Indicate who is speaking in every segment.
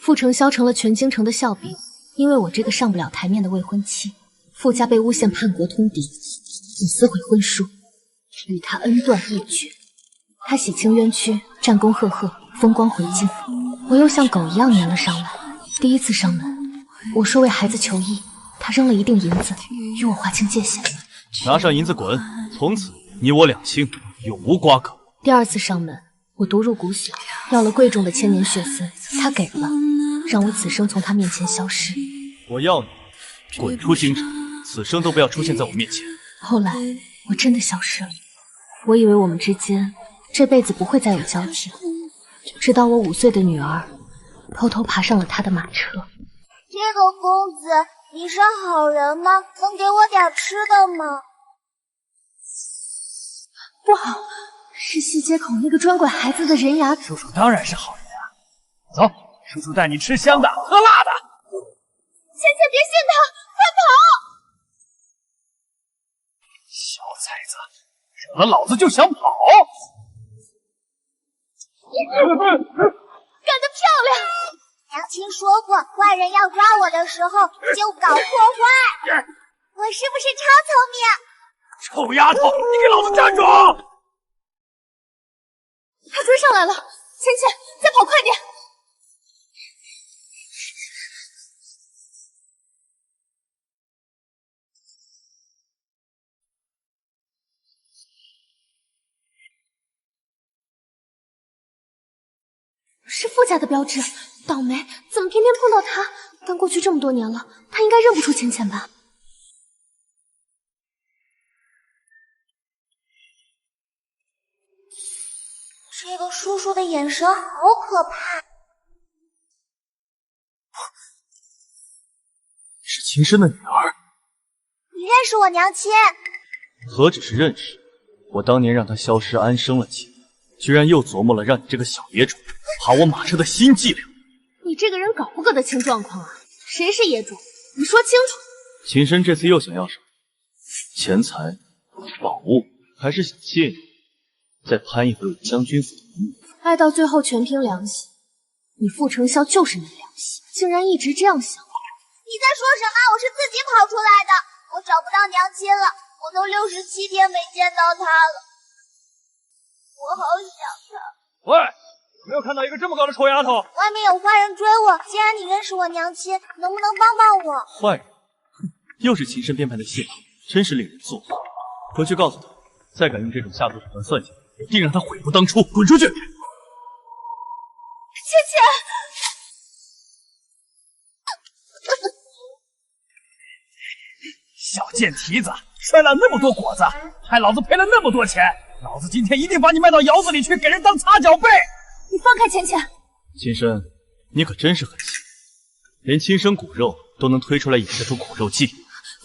Speaker 1: 傅承霄成了全京城的笑柄，因为我这个上不了台面的未婚妻，傅家被诬陷叛国通敌，我撕毁婚书，与他恩断义绝。他洗清冤屈，战功赫赫，风光回京，我又像狗一样粘了上来。第一次上门，我说为孩子求医，他扔了一锭银子，与我划清界限。
Speaker 2: 拿上银子滚！从此你我两清，永无瓜葛。
Speaker 1: 第二次上门，我毒入骨血，要了贵重的千年血丝，他给了，让我此生从他面前消失。
Speaker 2: 我要你滚出京城，此生都不要出现在我面前。
Speaker 1: 后来我真的消失了，我以为我们之间这辈子不会再有交集，直到我5岁的女儿偷偷爬上了他的马车。
Speaker 3: 这个公子，你是好人吗？能给我点吃的吗？
Speaker 1: 不好，是西街口那个专拐孩子的人牙。
Speaker 4: 叔叔当然是好人啊！走，叔叔带你吃香的，喝辣的。
Speaker 3: 芊芊，别信他，快跑！
Speaker 4: 小崽子，惹了老子就想跑！
Speaker 3: 干得漂亮！娘亲说过，坏人要抓我的时候就搞破坏。我是不是超聪明？
Speaker 4: 臭丫头，你给老子站住！
Speaker 1: 他追上来了，芊芊，再跑快点！是傅家的标志，倒霉，怎么偏偏碰到他？但过去这么多年了，他应该认不出芊芊吧？
Speaker 3: 这个叔叔的眼神好可怕。
Speaker 2: 是秦深的女儿。
Speaker 3: 你认识我娘亲？
Speaker 2: 何止是认识，我当年让她消失安生了起来，居然又琢磨了让你这个小野种爬我马车的新伎俩。
Speaker 1: 你这个人搞不搞得清状况啊？谁是野种？你说清楚。
Speaker 2: 秦深这次又想要什么？钱财、宝物，还是想借你再攀一回我将军府的名誉？
Speaker 1: 爱到最后全凭良心，你傅承霄就是没良心，竟然一直这样想。
Speaker 3: 你在说什么？我是自己跑出来的，我找不到娘亲了，我都67天没见到她了，我好想她。
Speaker 4: 喂，有没有看到一个这么高的臭丫头？
Speaker 3: 外面有坏人追我，既然你认识我娘亲，能不能帮帮我？
Speaker 2: 坏人，哼，又是秦深编排的戏码，真是令人作呕。回去告诉他，再敢用这种下作手段算计我，定让他悔不当初，滚出去！
Speaker 1: 芊芊。
Speaker 4: 小贱蹄子，摔了那么多果子，害老子赔了那么多钱，老子今天一定把你卖到窑子里去，给人当擦脚背！
Speaker 1: 你放开芊芊！
Speaker 2: 秦深，你可真是狠心，连亲生骨肉都能推出来演这出苦肉计。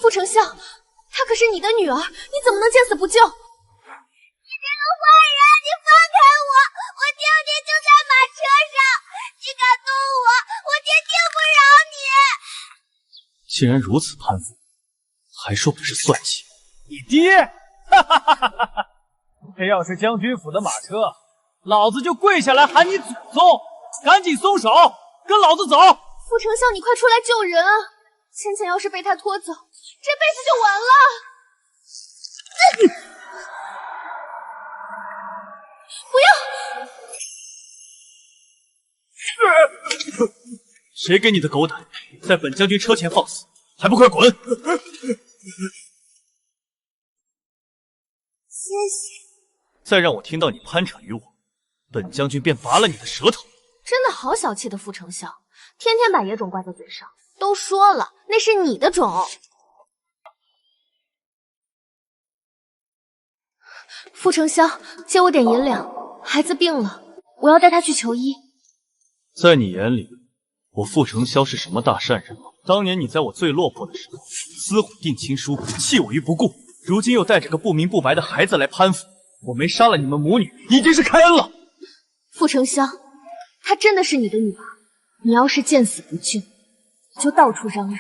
Speaker 1: 傅承霄，她可是你的女儿，你怎么能见死不救？
Speaker 3: 你这个坏人，你放开我！我爹爹就在马车上，你敢动我，我爹定不饶你！
Speaker 2: 既然如此攀附，还说不是算计？
Speaker 4: 你爹，哈哈哈哈哈！这要是将军府的马车，老子就跪下来喊你祖宗！赶紧松手，跟老子走！
Speaker 1: 傅承霄，你快出来救人啊！芊芊要是被他拖走，这辈子就完了。
Speaker 2: 不要！谁给你的狗胆，在本将军车前放肆？还不快滚！
Speaker 3: 谢谢。
Speaker 2: 再让我听到你攀扯于我，本将军便拔了你的舌头。
Speaker 1: 真的好小气的傅承霄，天天把野种挂在嘴上。都说了，那是你的种。傅承霄，借我点银两，孩子病了，我要带他去求医。
Speaker 2: 在你眼里，我傅承霄是什么大善人吗？当年你在我最落魄的时候撕毁定亲书，弃我于不顾，如今又带着个不明不白的孩子来攀附，我没杀了你们母女，已经是开恩了。
Speaker 1: 傅承霄，她真的是你的女儿，你要是见死不救，就到处嚷嚷，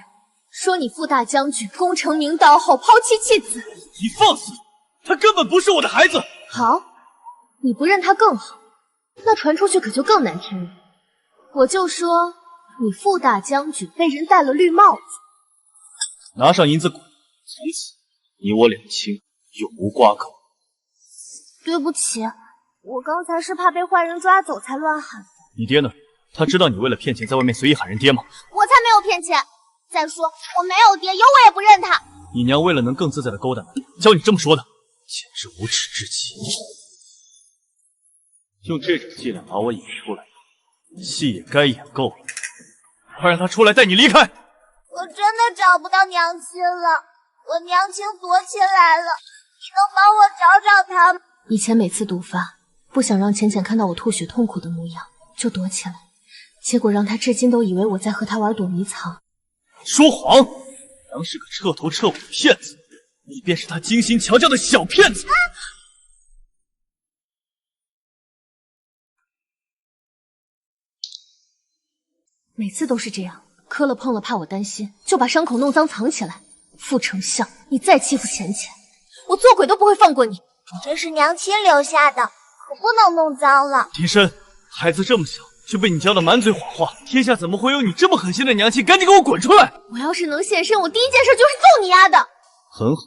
Speaker 1: 说你傅大将军功成名道后抛妻弃子。
Speaker 2: 你放肆！她根本不是我的孩子。
Speaker 1: 好，你不认她更好，那传出去可就更难听了。我就说你傅大将军被人戴了绿帽子。
Speaker 2: 拿上银子滚！从此你我两清，永无瓜葛。
Speaker 3: 对不起，我刚才是怕被坏人抓走才乱喊的。
Speaker 2: 你爹呢？他知道你为了骗钱在外面随意喊人爹吗？
Speaker 3: 我才没有骗钱！再说我没有爹，有我也不认他。
Speaker 2: 你娘为了能更自在的勾搭你，教你这么说的，简直无耻至极！用这种伎俩把我引出来，戏也该演够了。快让他出来带你离开！
Speaker 3: 我真的找不到娘亲了，我娘亲躲起来了，你能帮我找找她吗？
Speaker 1: 以前每次毒发，不想让浅浅看到我吐血痛苦的模样，就躲起来，结果让他至今都以为我在和他玩躲迷藏。
Speaker 2: 说谎！娘是个彻头彻尾的骗子，你便是他精心调教的小骗子。
Speaker 1: 每次都是这样，磕了碰了怕我担心，就把伤口弄脏藏起来。傅丞相，你再欺负浅浅，我做鬼都不会放过你。
Speaker 3: 这是娘亲留下的，可不能弄脏了。
Speaker 2: 庭深，孩子这么小就被你教的满嘴谎话，天下怎么会有你这么狠心的娘亲？赶紧给我滚出来！
Speaker 1: 我要是能现身，我第一件事就是揍你丫的。
Speaker 2: 很好，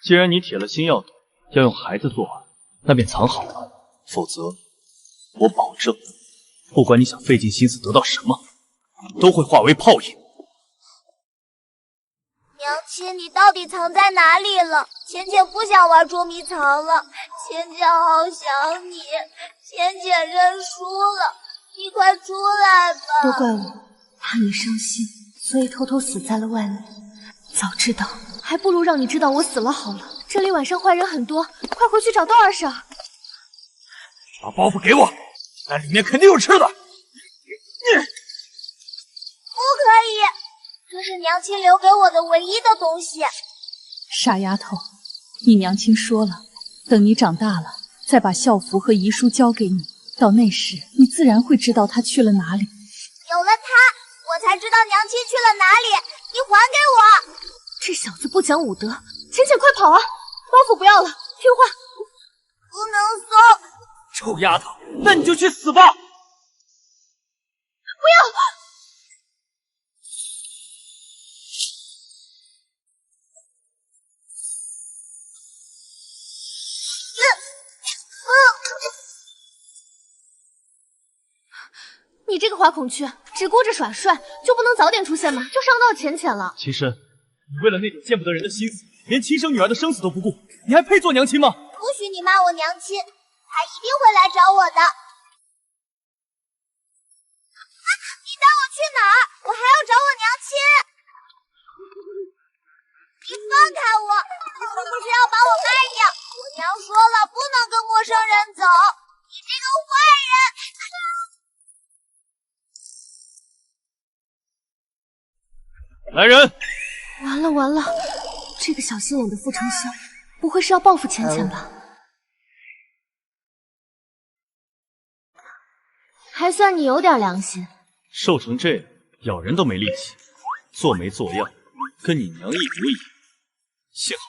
Speaker 2: 既然你铁了心要躲，要用孩子作饵，那便藏好了，否则我保证，不管你想费尽心思得到什么，都会化为泡影。
Speaker 3: 娘亲，你到底藏在哪里了？浅浅不想玩捉迷藏了，浅浅好想你，浅浅认输了，你快出来吧！
Speaker 1: 都怪我，怕你伤心，所以偷偷死在了外面。早知道，还不如让你知道我死了好了。这里晚上坏人很多，快回去找豆二婶。
Speaker 4: 把包袱给我，那里面肯定有吃的。
Speaker 3: 不可以，这是娘亲留给我的唯一的东西。
Speaker 5: 傻丫头，你娘亲说了，等你长大了，再把校服和遗书交给你。到那时，你自然会知道她去了哪里。
Speaker 3: 有了它，我才知道娘亲去了哪里。你还给我！
Speaker 1: 这小子不讲武德，浅浅快跑啊！包袱不要了，听话。
Speaker 3: 不能送。
Speaker 4: 臭丫头，那你就去死吧！
Speaker 1: 不要！你这个花孔雀，只顾着耍帅，就不能早点出现吗？就伤到浅浅了。
Speaker 2: 秦深，你为了那点见不得人的心思，连亲生女儿的生死都不顾，你还配做娘亲吗？
Speaker 3: 不许你骂我娘亲，她一定会来找我的。你带我去哪儿？我还要找我娘亲。你放开我！你是不是要把我卖掉？我娘说了，不能跟陌生人走。你这个坏人！
Speaker 2: 来人！
Speaker 1: 完了完了，这个小心眼的傅丞相，不会是要报复浅浅吧？还算你有点良心。
Speaker 2: 瘦成这样，咬人都没力气，做没做样，跟你娘一模一样。幸好，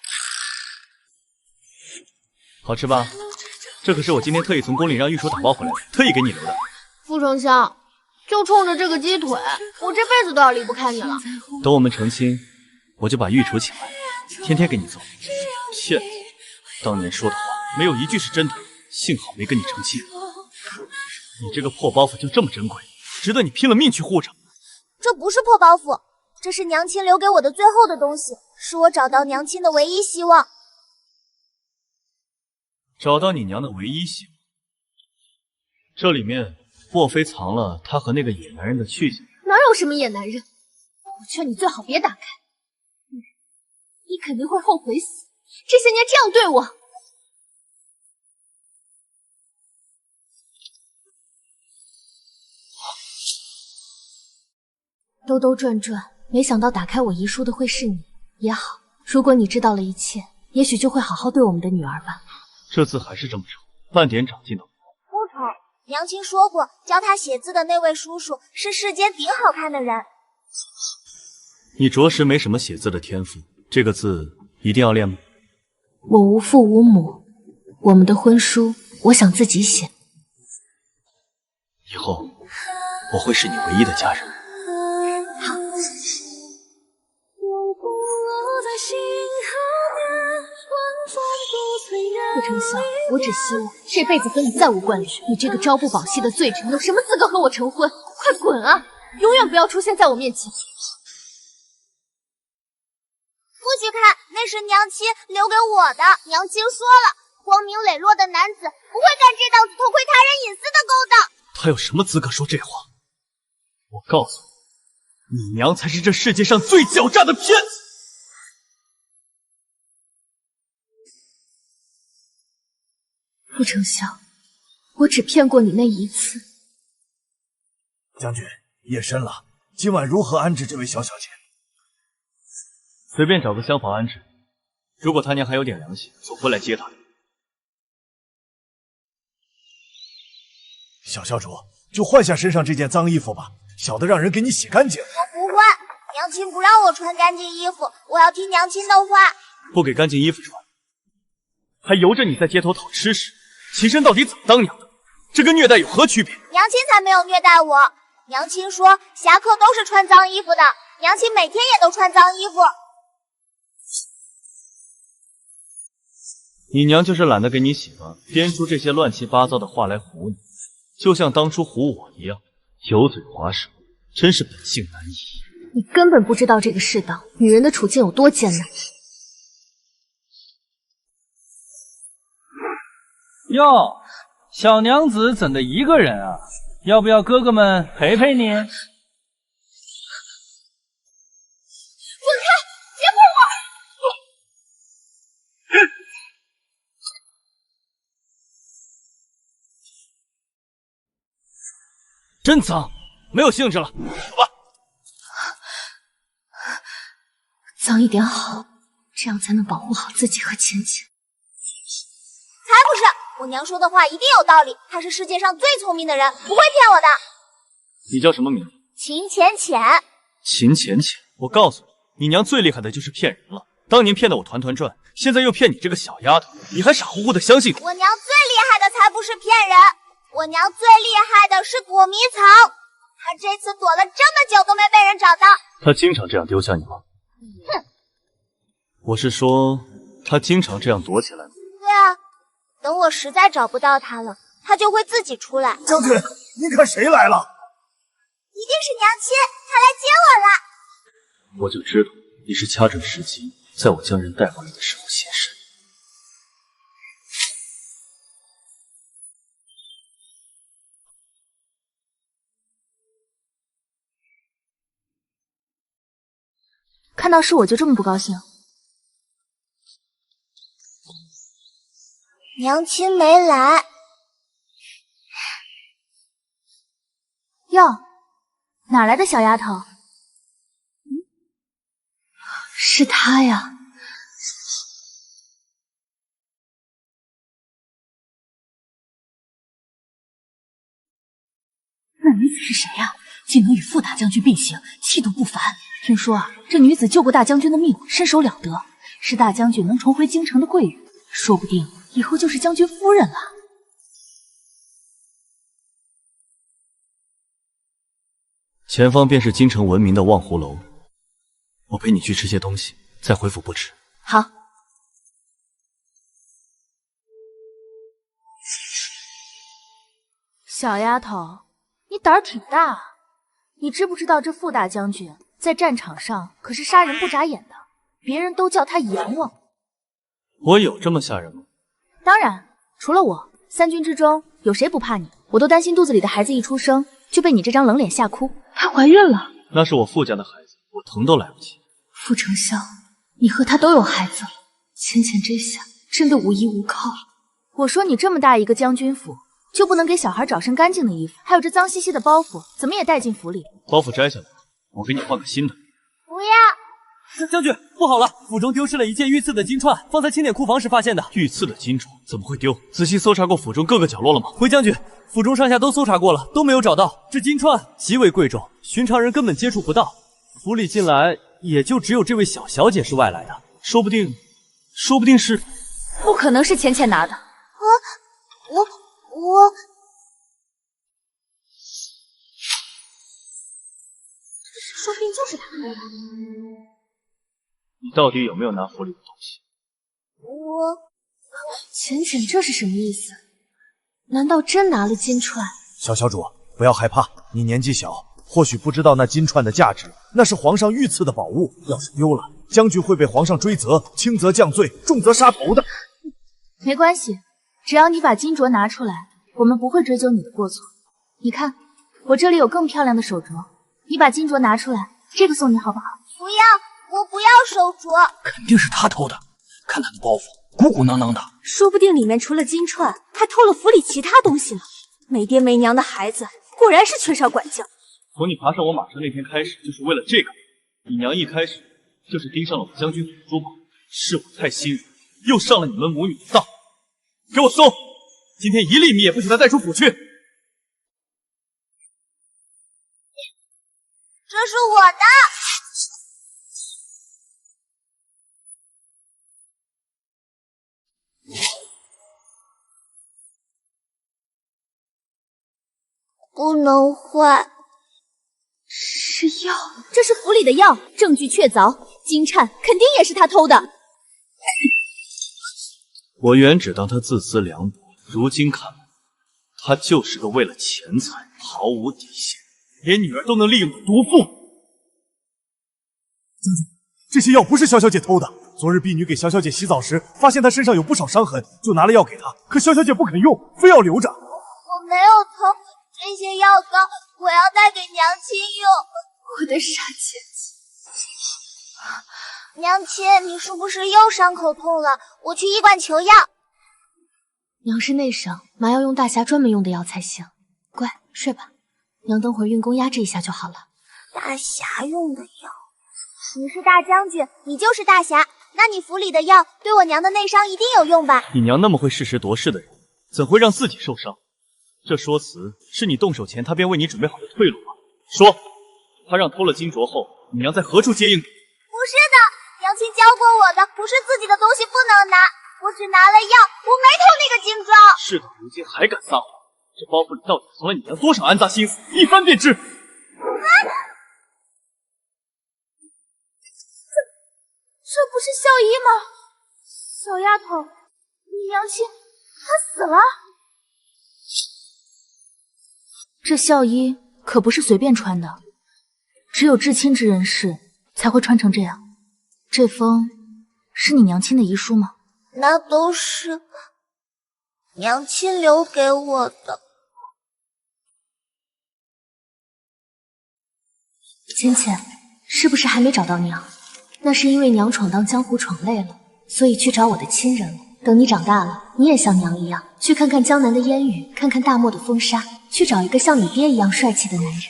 Speaker 2: 好吃吧？这可是我今天特意从宫里让御厨打包回来的，特意给你留的。
Speaker 1: 傅丞相，就冲着这个鸡腿，我这辈子都要离不开你了。
Speaker 2: 等我们成亲，我就把御厨请来，天天给你做。骗子！当年说的话没有一句是真的，幸好没跟你成亲。你这个破包袱就这么珍贵，值得你拼了命去护着。
Speaker 3: 这不是破包袱，这是娘亲留给我的最后的东西，是我找到娘亲的唯一希望。
Speaker 2: 找到你娘的唯一希望，这里面莫非藏了她和那个野男人的去向？
Speaker 1: 哪有什么野男人？我劝你最好别打开，你肯定会后悔死。这些年这样对我，兜兜转转，没想到打开我遗书的会是你。也好，如果你知道了一切，也许就会好好对我们的女儿吧。
Speaker 2: 这字还是这么丑，半点长进都没有。
Speaker 3: 不丑，娘亲说过，教他写字的那位叔叔是世间顶好看的人。
Speaker 2: 你着实没什么写字的天赋，这个字一定要练吗？
Speaker 1: 我无父无母，我们的婚书我想自己写。
Speaker 2: 以后我会是你唯一的家人。
Speaker 1: 丞相，我只希望这辈子和你再无关联。你这个朝不保夕的罪臣，有什么资格和我成婚？快滚啊！永远不要出现在我面前。
Speaker 3: 不许看，那是娘亲留给我的。娘亲说了，光明磊落的男子不会干这档子偷窥他人隐私的勾当。
Speaker 2: 他有什么资格说这话？我告诉你，你娘才是这世界上最狡诈的骗子。
Speaker 1: 副丞相，我只骗过你那一次。
Speaker 6: 将军，夜深了，今晚如何安置这位小小姐？
Speaker 2: 随便找个厢房安置。如果他娘还有点良心，总会来接她的。
Speaker 6: 小教主，就换下身上这件脏衣服吧，小的让人给你洗干净。
Speaker 3: 我不换，娘亲不让我穿干净衣服，我要听娘亲的话。
Speaker 2: 不给干净衣服穿，还由着你在街头讨吃食，秦深到底怎么当娘的？这跟虐待有何区别？
Speaker 3: 娘亲才没有虐待我。娘亲说，侠客都是穿脏衣服的，娘亲每天也都穿脏衣服。
Speaker 2: 你娘就是懒得给你洗吧，编出这些乱七八糟的话来唬你，就像当初唬我一样，油嘴滑舌，真是本性难移。
Speaker 1: 你根本不知道这个世道，女人的处境有多艰难。
Speaker 4: 哟，小娘子怎的一个人啊？要不要哥哥们陪陪你？
Speaker 2: 真脏，没有兴致了，走吧。
Speaker 1: 脏一点好，这样才能保护好自己和浅浅。
Speaker 3: 才不是，我娘说的话一定有道理，她是世界上最聪明的人，不会骗我的。
Speaker 2: 你叫什么名字？
Speaker 3: 秦浅浅。
Speaker 2: 秦浅浅，我告诉你，你娘最厉害的就是骗人了。当年骗得我团团转，现在又骗你这个小丫头，你还傻乎乎的相信？
Speaker 3: 我娘最厉害的才不是骗人，我娘最厉害的是躲迷藏。她这次躲了这么久都没被人找到。
Speaker 2: 她经常这样丢下你吗？
Speaker 3: 哼，
Speaker 2: 我是说，她经常这样躲起来吗？
Speaker 3: 对啊，等我实在找不到她了，她就会自己出来。
Speaker 6: 将军，您看谁来了？
Speaker 3: 一定是娘亲，她来接我了。
Speaker 2: 我就知道你是掐准时机，在我将人带回来的时候现身。
Speaker 1: 看到是我就这么不高兴？
Speaker 3: 娘亲没来。
Speaker 1: 哟，哪来的小丫头？是她呀。
Speaker 5: 那女子是谁呀？竟能与傅大将军并行，气度不凡。听说啊，这女子救过大将军的命，身手了得，是大将军能重回京城的贵人，说不定以后就是将军夫人了。
Speaker 2: 前方便是京城闻名的望湖楼，我陪你去吃些东西，再回府不迟。
Speaker 1: 好。小丫头，你胆儿挺大啊！你知不知道这傅大将军在战场上可是杀人不眨眼的，别人都叫他阎王。
Speaker 2: 我有这么吓人吗？
Speaker 1: 当然，除了我，3军之中有谁不怕你？我都担心肚子里的孩子一出生就被你这张冷脸吓哭。
Speaker 5: 她怀孕了。
Speaker 2: 那是我傅家的孩子，我疼都来不及。
Speaker 1: 傅丞相，你和他都有孩子了，浅浅这下真的无依无靠了。我说你这么大一个将军府，就不能给小孩找身干净的衣服？还有这脏兮兮的包袱，怎么也带进府里？
Speaker 2: 包袱摘下来，我给你换个新的。
Speaker 3: 不要！
Speaker 4: 将军，不好了，府中丢失了一件御赐的金钏，方才清点库房时发现的。
Speaker 2: 御赐的金钏怎么会丢？仔细搜查过府中各个角落了吗？
Speaker 4: 回将军，府中上下都搜查过了，都没有找到。这金钏极为贵重，寻常人根本接触不到。府里近来也就只有这位小小姐是外来的，
Speaker 2: 说不定是……
Speaker 1: 不可能是浅浅拿的。
Speaker 3: 我说不定就是他。
Speaker 2: 你到底有没有拿府里的东西？
Speaker 1: 浅浅，这是什么意思？难道真拿了金钏？
Speaker 6: 小主，不要害怕，你年纪小，或许不知道那金钏的价值，那是皇上御赐的宝物，要是丢了，将军会被皇上追责，轻则降罪，重则杀头的。
Speaker 5: 没关系，只要你把金镯拿出来，我们不会追究你的过错。你看，我这里有更漂亮的手镯，你把金镯拿出来，这个送你好不好？
Speaker 3: 不要，我不要手镯。
Speaker 7: 肯定是他偷的，看他的包袱，鼓鼓囊囊的。
Speaker 8: 说不定里面除了金钏，还偷了府里其他东西呢。没爹没娘的孩子，果然是缺少管教。
Speaker 2: 从你爬上我马车那天开始，就是为了这个。你娘一开始就是盯上了我将军府的珠宝，是我太心软，又上了你们母女的当。给我搜，今天一粒米也不许他带出府去。
Speaker 3: 这是我的。不能坏。
Speaker 1: 是药，这是府里的药，证据确凿，金钏肯定也是他偷的。
Speaker 2: 我原只当他自私凉薄，如今看来，他就是个为了钱财毫无底线，连女儿都能利用的毒妇。
Speaker 6: 将军，这些药不是萧小姐偷的。昨日婢女给萧小姐洗澡时，发现她身上有不少伤痕，就拿了药给她，可萧小姐不肯用，非要留着。
Speaker 3: 我没有偷这些药膏，我要带给娘亲用。
Speaker 1: 我的傻姐
Speaker 3: 姐，娘亲，你是不是又伤口痛了？我去医馆求药。
Speaker 1: 娘是内伤，麻要用大侠专门用的药才行。乖，睡吧，娘等会儿运功压制一下就好了。
Speaker 3: 大侠用的药？你是大将军，你就是大侠，那你府里的药对我娘的内伤一定有用吧？
Speaker 2: 你娘那么会适时夺势的人，怎会让自己受伤？这说辞是你动手前他便为你准备好的退路吗？说，他让偷了金镯后，你娘在何处接应你？
Speaker 3: 不是的，娘亲教过我的，不是自己的东西不能拿，我只拿了药，我没偷那个金镯。
Speaker 2: 事到如今还敢撒谎，这包袱里到底藏了你娘多少暗杂心思，一翻便知。
Speaker 5: 这不是孝仪吗？小丫头，你娘亲她死了。这孝衣可不是随便穿的，只有至亲之人士才会穿成这样。这封是你娘亲的遗书吗？
Speaker 3: 那都是娘亲留给我的。
Speaker 1: 浅浅，是不是还没找到娘？那是因为娘闯荡江湖闯累了，所以去找我的亲人了。等你长大了，你也像娘一样，去看看江南的烟雨，看看大漠的风沙，去找一个像你爹一样帅气的男人。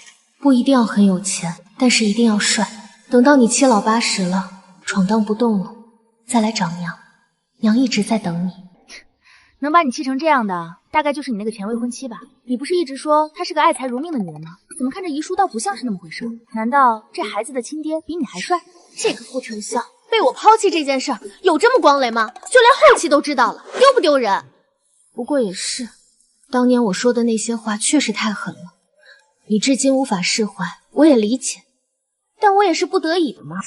Speaker 1: 不一定要很有钱，但是一定要帅。等到你七老八十了，闯荡不动了，再来找娘，娘一直在等你。
Speaker 5: 能把你气成这样的，大概就是你那个前未婚妻吧？你不是一直说她是个爱财如命的女人吗？怎么看这遗书倒不像是那么回事？难道这孩子的亲爹比你还帅？
Speaker 1: 这个傅丞相被我抛弃这件事儿有这么光磊吗？就连后期都知道了，丢不丢人？不过也是，当年我说的那些话确实太狠了，你至今无法释怀，我也理解，但我也是不得已的嘛。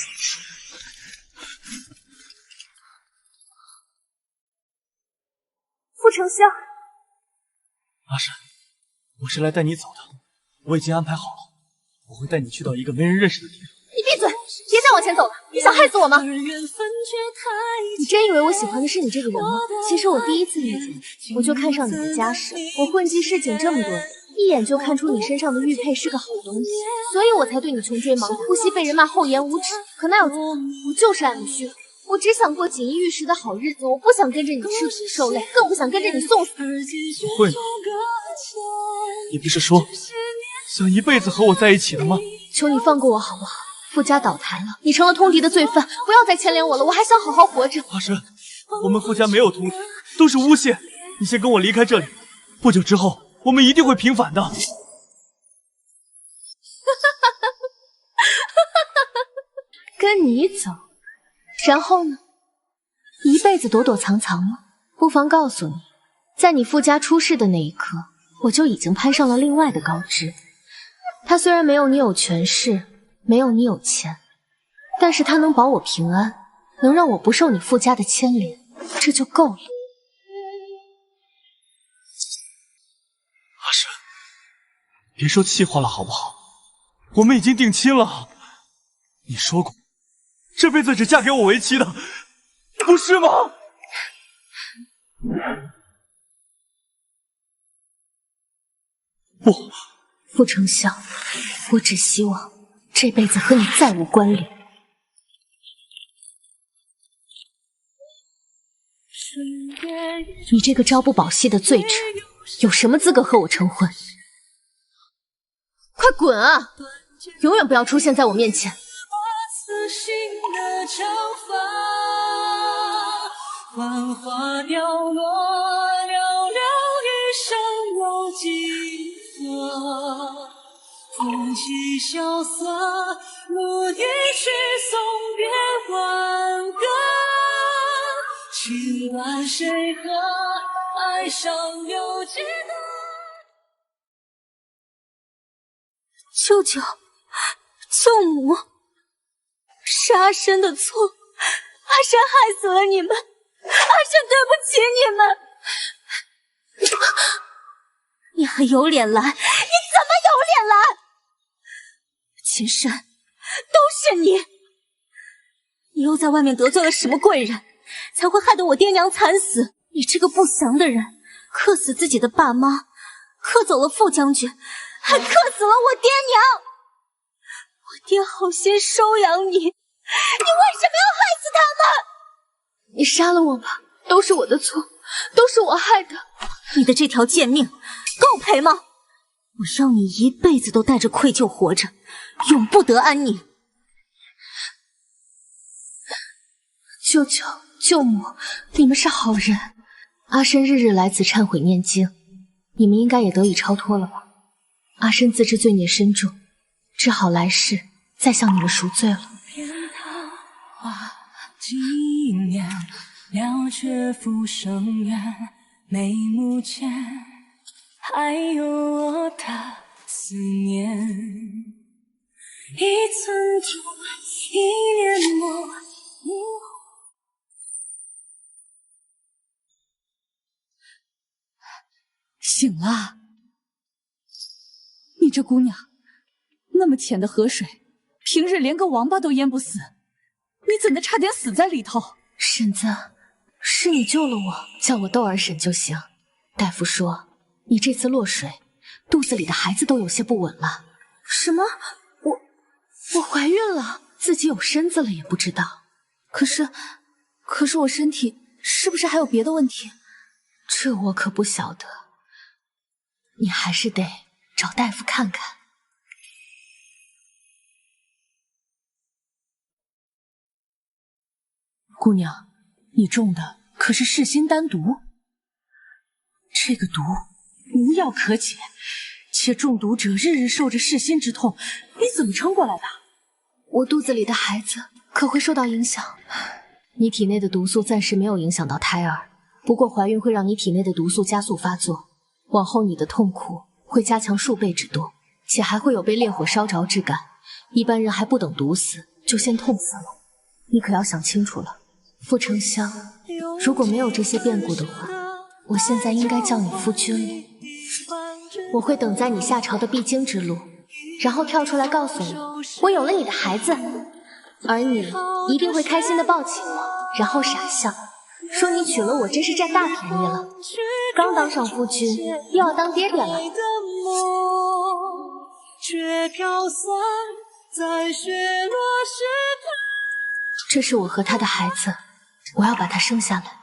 Speaker 8: 傅丞相，
Speaker 2: 阿闪，我是来带你走的，我已经安排好了，我会带你去到一个没人认识的地方。
Speaker 1: 你闭嘴，别再往前走了！你想害死我吗？你真以为我喜欢的是你这个人吗？其实我第一次遇见你，我就看上你的家世。我混迹市井这么多年，一眼就看出你身上的玉佩是个好东西，所以我才对你穷追猛打，不惜被人骂厚颜无耻。可那又怎么？我就是爱慕虚荣，我只想过锦衣玉食的好日子，我不想跟着你吃苦受累，更不想跟着你送死。
Speaker 2: 不会吗？你不是说想一辈子和我在一起的吗？
Speaker 1: 求你放过我好不好？傅家倒台了，你成了通敌的罪犯，不要再牵连我了，我还想好好活着。
Speaker 2: 阿深，我们傅家没有通敌，都是诬陷。你先跟我离开这里，不久之后我们一定会平反的。
Speaker 1: 跟你走，然后呢？一辈子躲躲藏藏吗？不妨告诉你，在你傅家出事的那一刻，我就已经攀上了另外的高枝。他虽然没有你有权势，没有你有钱，但是他能保我平安，能让我不受你傅家的牵连，这就够了。
Speaker 2: 别说气话了，好不好？我们已经定亲了。你说过，这辈子只嫁给我为妻的，不是吗？不，
Speaker 1: 傅丞相，我只希望这辈子和你再无关联。你这个朝不保夕的罪臣，有什么资格和我成婚？快滚啊！永远不要出现在我面前！
Speaker 9: 繁花凋落，寥寥一生有几何？风起萧瑟，牧笛曲送别挽歌。情断谁合？爱上有几多？
Speaker 8: 舅舅，舅母，是阿深的错，阿深害死了你们，阿深对不起你们。你还有脸来？你怎么有脸来？秦深，都是你！你又在外面得罪了什么贵人，才会害得我爹娘惨死？你这个不祥的人，克死自己的爸妈，克走了傅将军，还克死了我爹娘！我爹好心收养你，你为什么要害死他们？
Speaker 1: 你杀了我吧，都是我的错，都是我害的。
Speaker 8: 你的这条贱命够赔吗？我让你一辈子都带着愧疚活着，永不得安宁。
Speaker 1: 舅舅、舅母，你们是好人。阿深日日来此忏悔念经，你们应该也得以超脱了吧？阿深自知罪孽深重，只好来世再向你们赎罪了。
Speaker 9: 几年，了却浮生缘，眉目间还有我的思念。一寸土，一年墨，
Speaker 5: 醒了，你这姑娘，那么浅的河水，平日连个王八都淹不死，你怎的差点死在里头？
Speaker 1: 婶子，是你救了我，叫我窦儿婶就行。大夫说你这次落水，肚子里的孩子都有些不稳了。什么？我怀孕了，自己有身子了也不知道。
Speaker 5: 可是我身体是不是还有别的问题？
Speaker 1: 这我可不晓得，你还是得找大夫看看。
Speaker 5: 姑娘，你中的可是噬心丹毒，这个毒无药可解，且中毒者日日受着噬心之痛，你怎么撑过来的？
Speaker 1: 我肚子里的孩子可会受到影响。你体内的毒素暂时没有影响到胎儿，不过怀孕会让你体内的毒素加速发作，往后你的痛苦会加强数倍之多，且还会有被烈火烧着之感。一般人还不等毒死，就先痛死了。你可要想清楚了。傅丞相，如果没有这些变故的话，我现在应该叫你夫君了。我会等在你下朝的必经之路，然后跳出来告诉你，我有了你的孩子，而你一定会开心的抱起我，然后傻笑，说你娶了我真是占大便宜了。刚当上夫君，又要当爹爹了。这是我和他的孩子，我要把他生下来。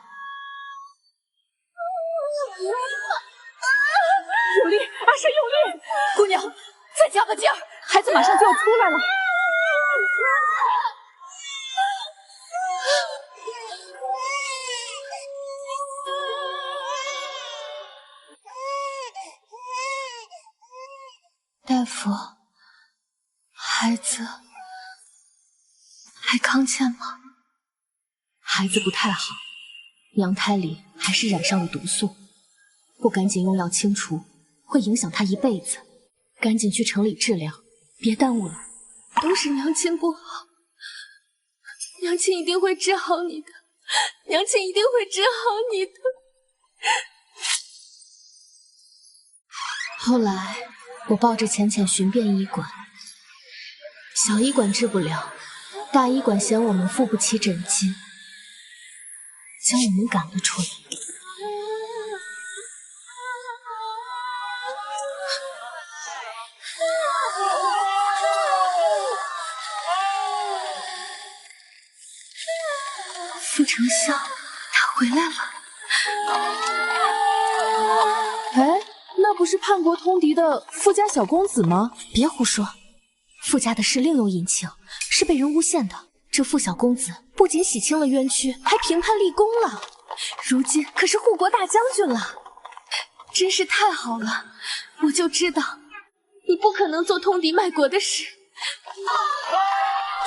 Speaker 5: 有力，阿深有力！姑娘，再加把劲儿，孩子马上就要出来了。
Speaker 1: 大夫，孩子还康健吗？孩子不太好，娘胎里还是染上了毒素，不赶紧用药清除，会影响他一辈子。赶紧去城里治疗，别耽误了。都是娘亲不好，娘亲一定会治好你的，娘亲一定会治好你的。后来，我抱着浅浅寻遍医馆，小医馆治不了，大医馆嫌我们付不起诊金，将我们赶了出来。傅承霄，他回来了。
Speaker 5: 哎，那不是叛国通敌的傅家小公子吗？
Speaker 1: 别胡说，傅家的事另有隐情，是被人诬陷的。这傅小公子不仅洗清了冤屈，还平叛立功了，如今可是护国大将军了，真是太好了！我就知道你不可能做通敌卖国的事。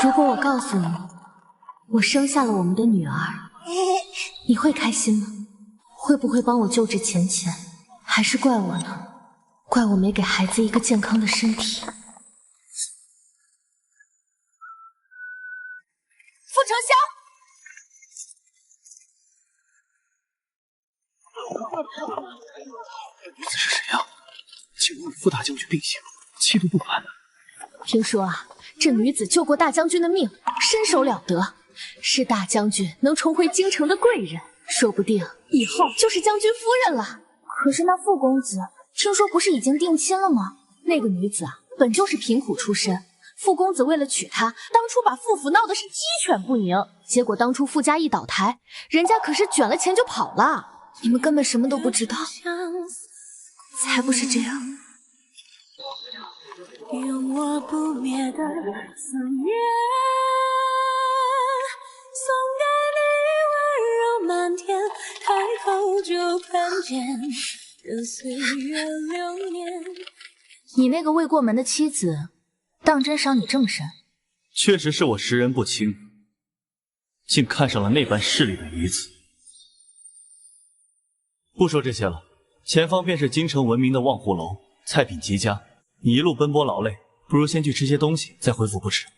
Speaker 1: 如果我告诉你，我生下了我们的女儿，你会开心吗？会不会帮我救治浅浅？还是怪我呢？怪我没给孩子一个健康的身体。
Speaker 5: 傅承霄，
Speaker 7: 女子是谁呀？竟能与傅大将军并行，气度不凡。
Speaker 1: 听说啊，这女子救过大将军的命，身手了得，是大将军能重回京城的贵人，说不定以后就是将军夫人了。可是那傅公子，听说不是已经定亲了吗？那个女子啊，本就是贫苦出身，傅公子为了娶她，当初把傅府闹得是鸡犬不宁，结果当初傅家一倒台，人家可是卷了钱就跑了。你们根本什么都不知道，才不是这样。
Speaker 9: 用我不灭的思念，送给你温柔满天，抬头就看见这岁月流年。
Speaker 5: 你那个未过门的妻子，当真伤你这么深？
Speaker 2: 确实是我识人不清，竟看上了那般势利的女子。不说这些了，前方便是京城闻名的望湖楼，菜品极佳。你一路奔波劳累，不如先去吃些东西，再回府不迟。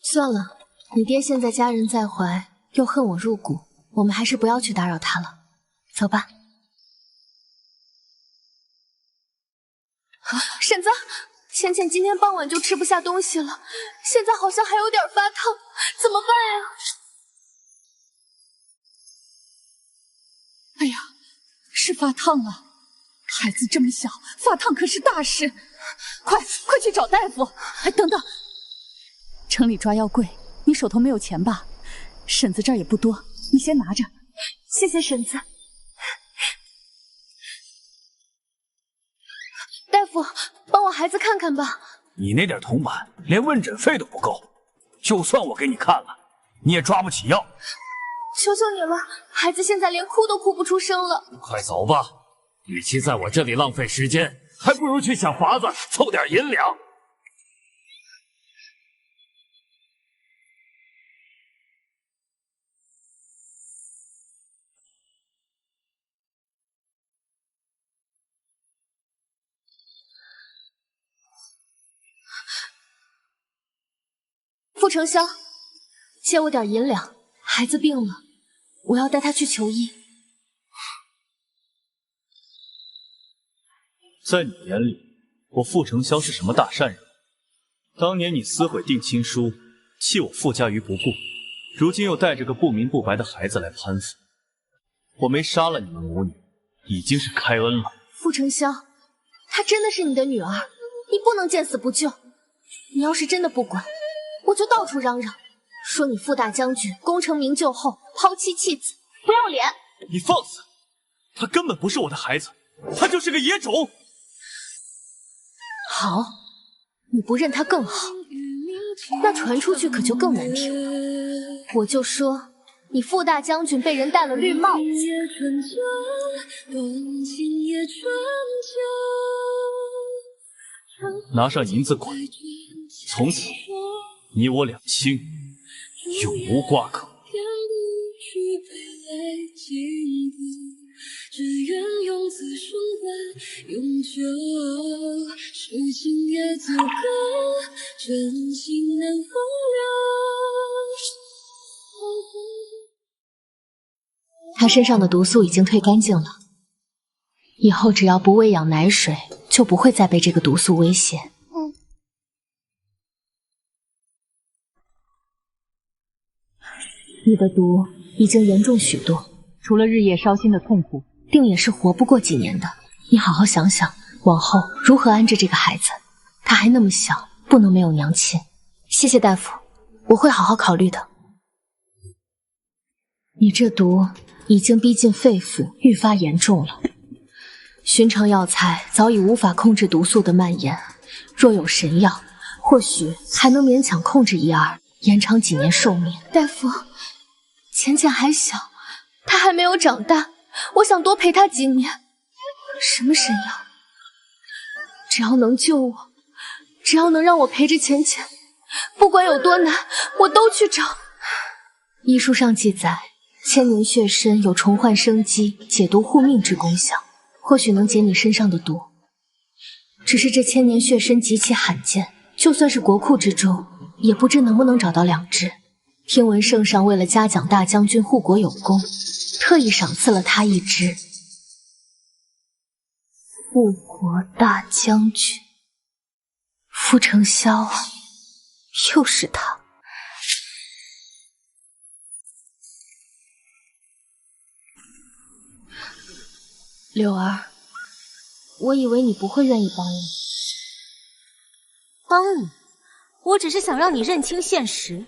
Speaker 1: 算了，你爹现在家人在怀，又恨我入骨，我们还是不要去打扰他了。走吧。婶子，浅浅今天傍晚就吃不下东西了，现在好像还有点发烫，怎么办呀？
Speaker 5: 哎呀，是发烫了。孩子这么小，发烫可是大事，快去找大夫！哎，等等，城里抓药贵，你手头没有钱吧？婶子这儿也不多，你先拿着。
Speaker 1: 谢谢婶子。大夫，帮我孩子看看吧。
Speaker 7: 你那点铜板连问诊费都不够，就算我给你看了，你也抓不起药。
Speaker 1: 求求你了，孩子现在连哭都哭不出声了。
Speaker 10: 快走吧，与其在我这里浪费时间，还不如去想法子凑点银两。
Speaker 1: 傅承霄，借我点银两，孩子病了，我要带他去求医。
Speaker 2: 在你眼里，我傅承霄是什么大善人？当年你撕毁定亲书，弃我傅家于不顾，如今又带着个不明不白的孩子来攀附。我没杀了你们母女，已经是开恩了。
Speaker 1: 傅承霄，她真的是你的女儿，你不能见死不救。你要是真的不管，我就到处嚷嚷，说你傅大将军功成名就后抛妻弃子，不要脸。
Speaker 2: 你放肆！她根本不是我的孩子，她就是个野种。
Speaker 1: 好，你不认他更好，那传出去可就更难听。我就说你傅大将军被人戴了绿帽子。
Speaker 2: 拿上银子滚！从此你我两清，永无瓜葛。
Speaker 9: 只愿用此生的永久，是情也足够，真心难风流。
Speaker 1: 他身上的毒素已经退干净了，以后只要不喂养奶水，就不会再被这个毒素威胁。你的毒已经严重许多，除了日夜烧心的痛苦，定也是活不过几年的。你好好想想，往后如何安置这个孩子？他还那么小，不能没有娘亲。谢谢大夫，我会好好考虑的。你这毒已经逼近肺腑，愈发严重了。寻常药材早已无法控制毒素的蔓延，若有神药，或许还能勉强控制一二，延长几年寿命。大夫，浅浅还小，她还没有长大，我想多陪她几年。什么神药？只要能救我，只要能让我陪着浅浅，不管有多难，我都去找。医书上记载，千年血参有重焕生机、解毒护命之功效，或许能解你身上的毒。只是这千年血参极其罕见，就算是国库之中，也不知能不能找到2只。听闻圣上为了嘉奖大将军护国有功，特意赏赐了他1只。护国大将军，傅承霄啊，又是他。柳儿，我以为你不会愿意帮我。
Speaker 8: 帮你？我只是想让你认清现实。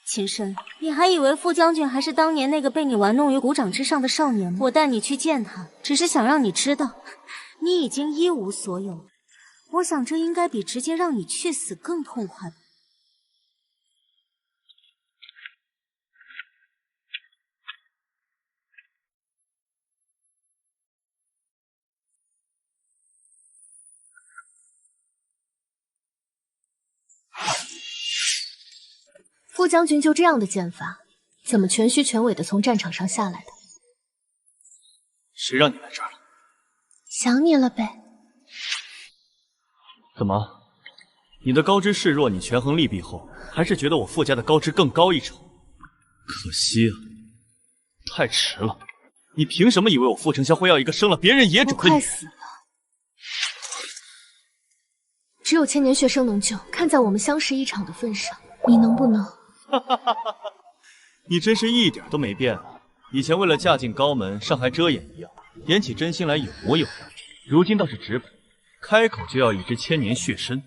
Speaker 8: 秦深，你还以为傅将军还是当年那个被你玩弄于股掌之上的少年吗？我带你去见他，只是想让你知道，你已经一无所有。我想这应该比直接让你去死更痛快吧。
Speaker 1: 傅将军就这样的剑法，怎么全虚全伪的从战场上下来的？
Speaker 2: 谁让你来这儿了？
Speaker 1: 想你了呗。
Speaker 2: 怎么，你的高枝示弱，你权衡利弊后，还是觉得我傅家的高枝更高一筹？可惜啊，太迟了。你凭什么以为我傅承霄会要一个生了别人野种的女人？
Speaker 1: 我快死了。只有千年血生能救，看在我们相识一场的份上，你能不能？
Speaker 2: 你真是一点都没变啊！以前为了嫁进高门，上还遮掩一样，演起真心来有模有样，如今倒是直白，开口就要一只千年血参。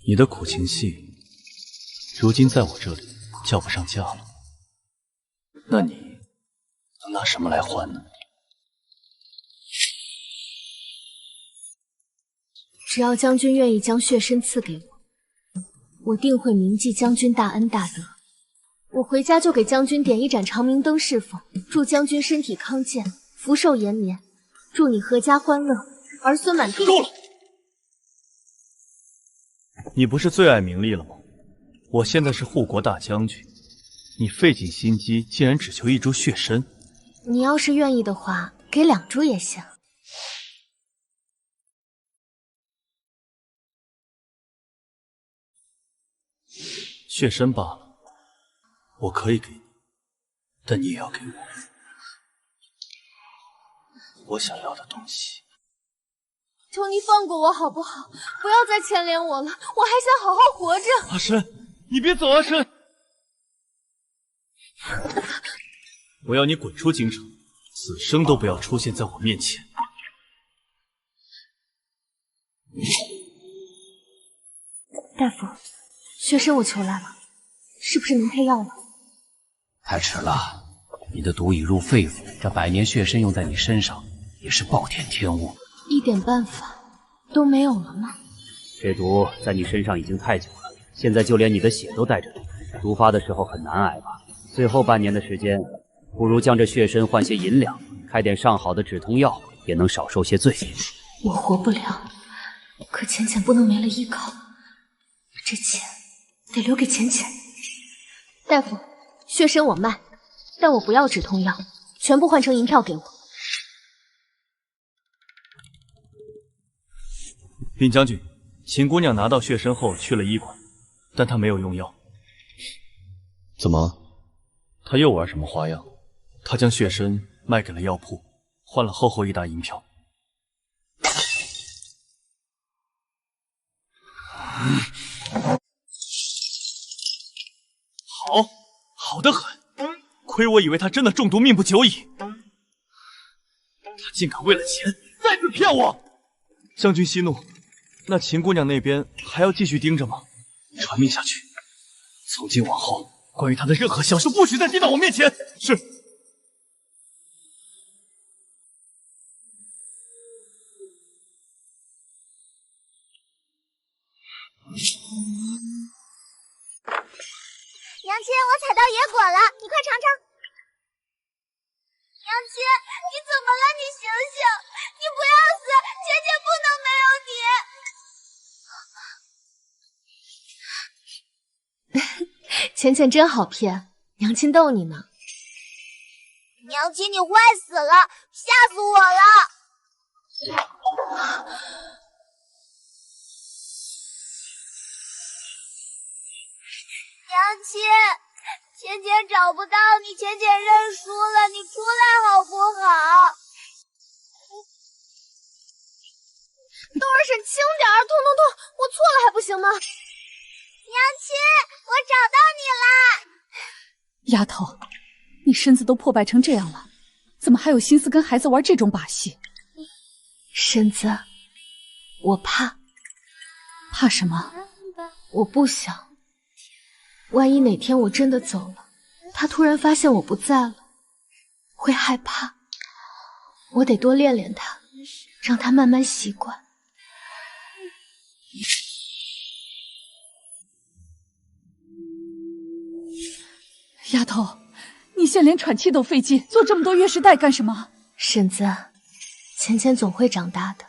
Speaker 2: 你的苦情戏，如今在我这里叫不上价了。那你能拿什么来换呢？
Speaker 1: 只要将军愿意将血参赐给我，我定会铭记将军大恩大德。我回家就给将军点一盏长明灯侍奉，祝将军身体康健，福寿延绵，祝你阖家欢乐，儿孙满地。
Speaker 2: 够了！你不是最爱名利了吗？我现在是护国大将军，你费尽心机，竟然只求一株血参。
Speaker 1: 你要是愿意的话，给2株也行。
Speaker 2: 血参罢了，我可以给你，但你也要给我想要的东西。
Speaker 1: 求你放过我好不好？不要再牵连我了，我还想好好活着。
Speaker 2: 阿深，你别走，阿深！我要你滚出京城，此生都不要出现在我面前。
Speaker 1: 大夫，血参我求来了，是不是能配药了？
Speaker 10: 太迟了，你的毒已入肺腑，这100年血参用在你身上也是暴殄天物。
Speaker 1: 一点办法都没有了吗？
Speaker 11: 这毒在你身上已经太久了，现在就连你的血都带着毒，毒发的时候很难挨吧？最后半年的时间，不如将这血参换些银两，开点上好的止痛药，也能少受些罪。
Speaker 1: 我活不了，可浅浅不能没了依靠，这钱得留给浅浅。大夫，血参我卖，但我不要止痛药，全部换成银票给我。
Speaker 2: 禀将军，秦姑娘拿到血参后去了医馆，但她没有用药。怎么？她又玩什么花样？她将血参卖给了药铺，换了厚厚一沓银票。好得很。亏我以为他真的中毒命不久矣，他竟敢为了钱再次骗我！将军息怒，那秦姑娘那边还要继续盯着吗？传命下去，从今往后，关于她的任何消息都不许再提到我面前。是。
Speaker 3: 娘亲，我采到野果了，你快尝尝。娘亲，你怎么了？你醒醒！你不要死，姐姐不能没
Speaker 1: 有你。浅浅真好骗，娘亲逗你呢。
Speaker 3: 娘亲，你坏死了，吓死我了！娘亲，浅浅找不到你，浅浅认输了，你出来好不好？
Speaker 1: 冬儿婶，轻点儿，痛痛痛！我错了还不行吗？
Speaker 3: 娘亲，我找到你啦！
Speaker 5: 丫头，你身子都破败成这样了，怎么还有心思跟孩子玩这种把戏？
Speaker 1: 婶子，我怕。
Speaker 5: 怕什么？
Speaker 1: 我不想，万一哪天我真的走了，他突然发现我不在了，会害怕。我得多练练他，让他慢慢习惯。
Speaker 5: 丫头，你现在连喘气都费劲，做这么多月事带干什么？
Speaker 1: 婶子，浅浅总会长大的。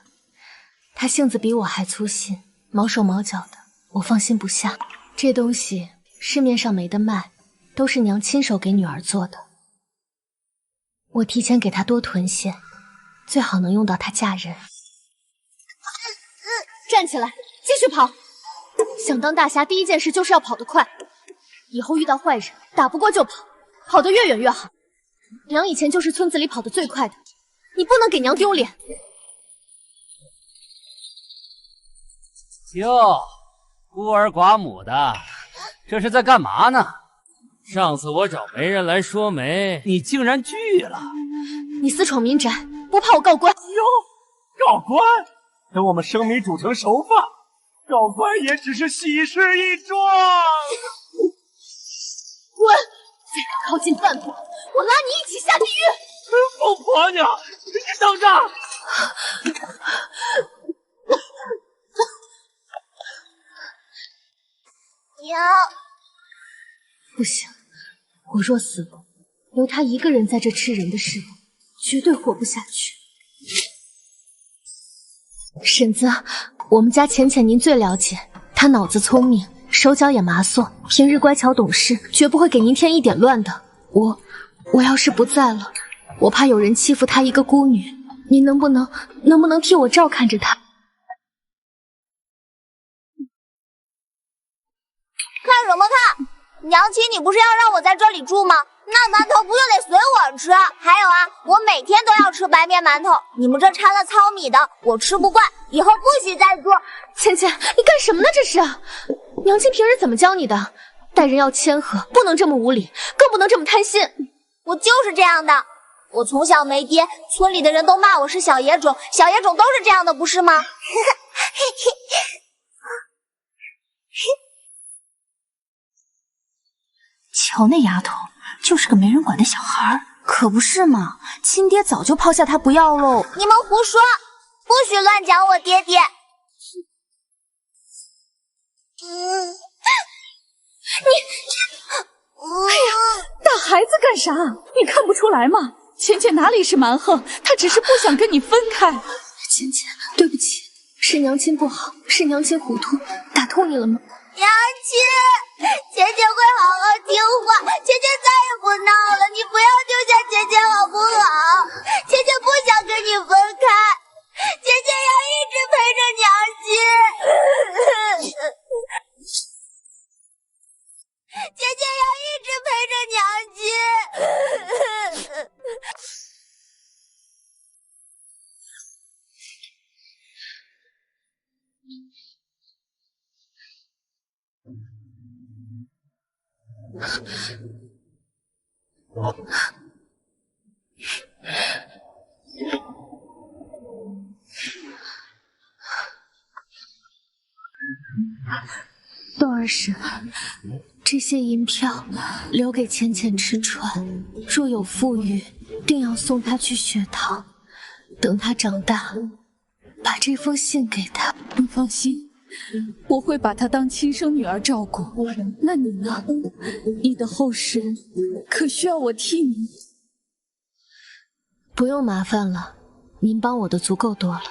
Speaker 1: 她性子比我还粗心，毛手毛脚的，我放心不下。这东西市面上没得卖，都是娘亲手给女儿做的。我提前给她多囤些，最好能用到她嫁人。站起来，继续跑！想当大侠，第一件事就是要跑得快。以后遇到坏人，打不过就跑，跑得越远越好。娘以前就是村子里跑得最快的，你不能给娘丢脸。
Speaker 11: 哟，孤儿寡母的，这是在干嘛呢？上次我找媒人来说媒，你竟然拒了。
Speaker 1: 你私闯民宅，不怕我告官？
Speaker 4: 哟，告官？等我们生米煮成熟饭，告官也只是喜事一桩。
Speaker 1: 滚！再敢靠近范府，我拉你一起下地狱！
Speaker 4: 疯婆娘，你等着！
Speaker 3: 娘，
Speaker 1: 不行，我若死了，留他一个人在这吃人的世道，绝对活不下去。婶子，我们家浅浅您最了解，她脑子聪明，手脚也麻索，平日乖巧懂事，绝不会给您添一点乱的。我要是不在了，我怕有人欺负她一个孤女，您能不能替我照看着她？
Speaker 3: 看什么看？娘亲，你不是要让我在这里住吗？那馒头不就得随我吃？还有啊，我每天都要吃白面馒头，你们这掺了糙米的，我吃不惯，以后不许再做。
Speaker 1: 浅浅，你干什么呢？这是，娘亲平时怎么教你的？待人要谦和，不能这么无礼，更不能这么贪心。
Speaker 3: 我就是这样的，我从小没爹，村里的人都骂我是小野种，小野种都是这样的，不是吗？
Speaker 8: 瞧那丫头，就是个没人管的小孩，可不是嘛？亲爹早就抛下她不要喽。
Speaker 3: 你们胡说，不许乱讲我爹爹。
Speaker 5: 哎呀，打孩子干啥？你看不出来吗？浅浅哪里是蛮横，她只是不想跟你分开。
Speaker 1: 浅浅，对不起，是娘亲不好，是娘亲糊涂，打痛你了吗？
Speaker 3: 娘亲，浅浅会好好听话，浅浅再也不闹了，你不要丢下浅浅好不好？浅浅不想跟你分开，浅浅要一直陪着娘亲，浅浅要一直陪着娘亲。
Speaker 1: 窦儿婶，这些银票留给浅浅吃穿，若有富裕，定要送他去学堂。等他长大，把这封信给他。
Speaker 5: 你放心，我会把她当亲生女儿照顾。那你呢？你的后事可需要我替你？
Speaker 1: 不用麻烦了，您帮我的足够多了。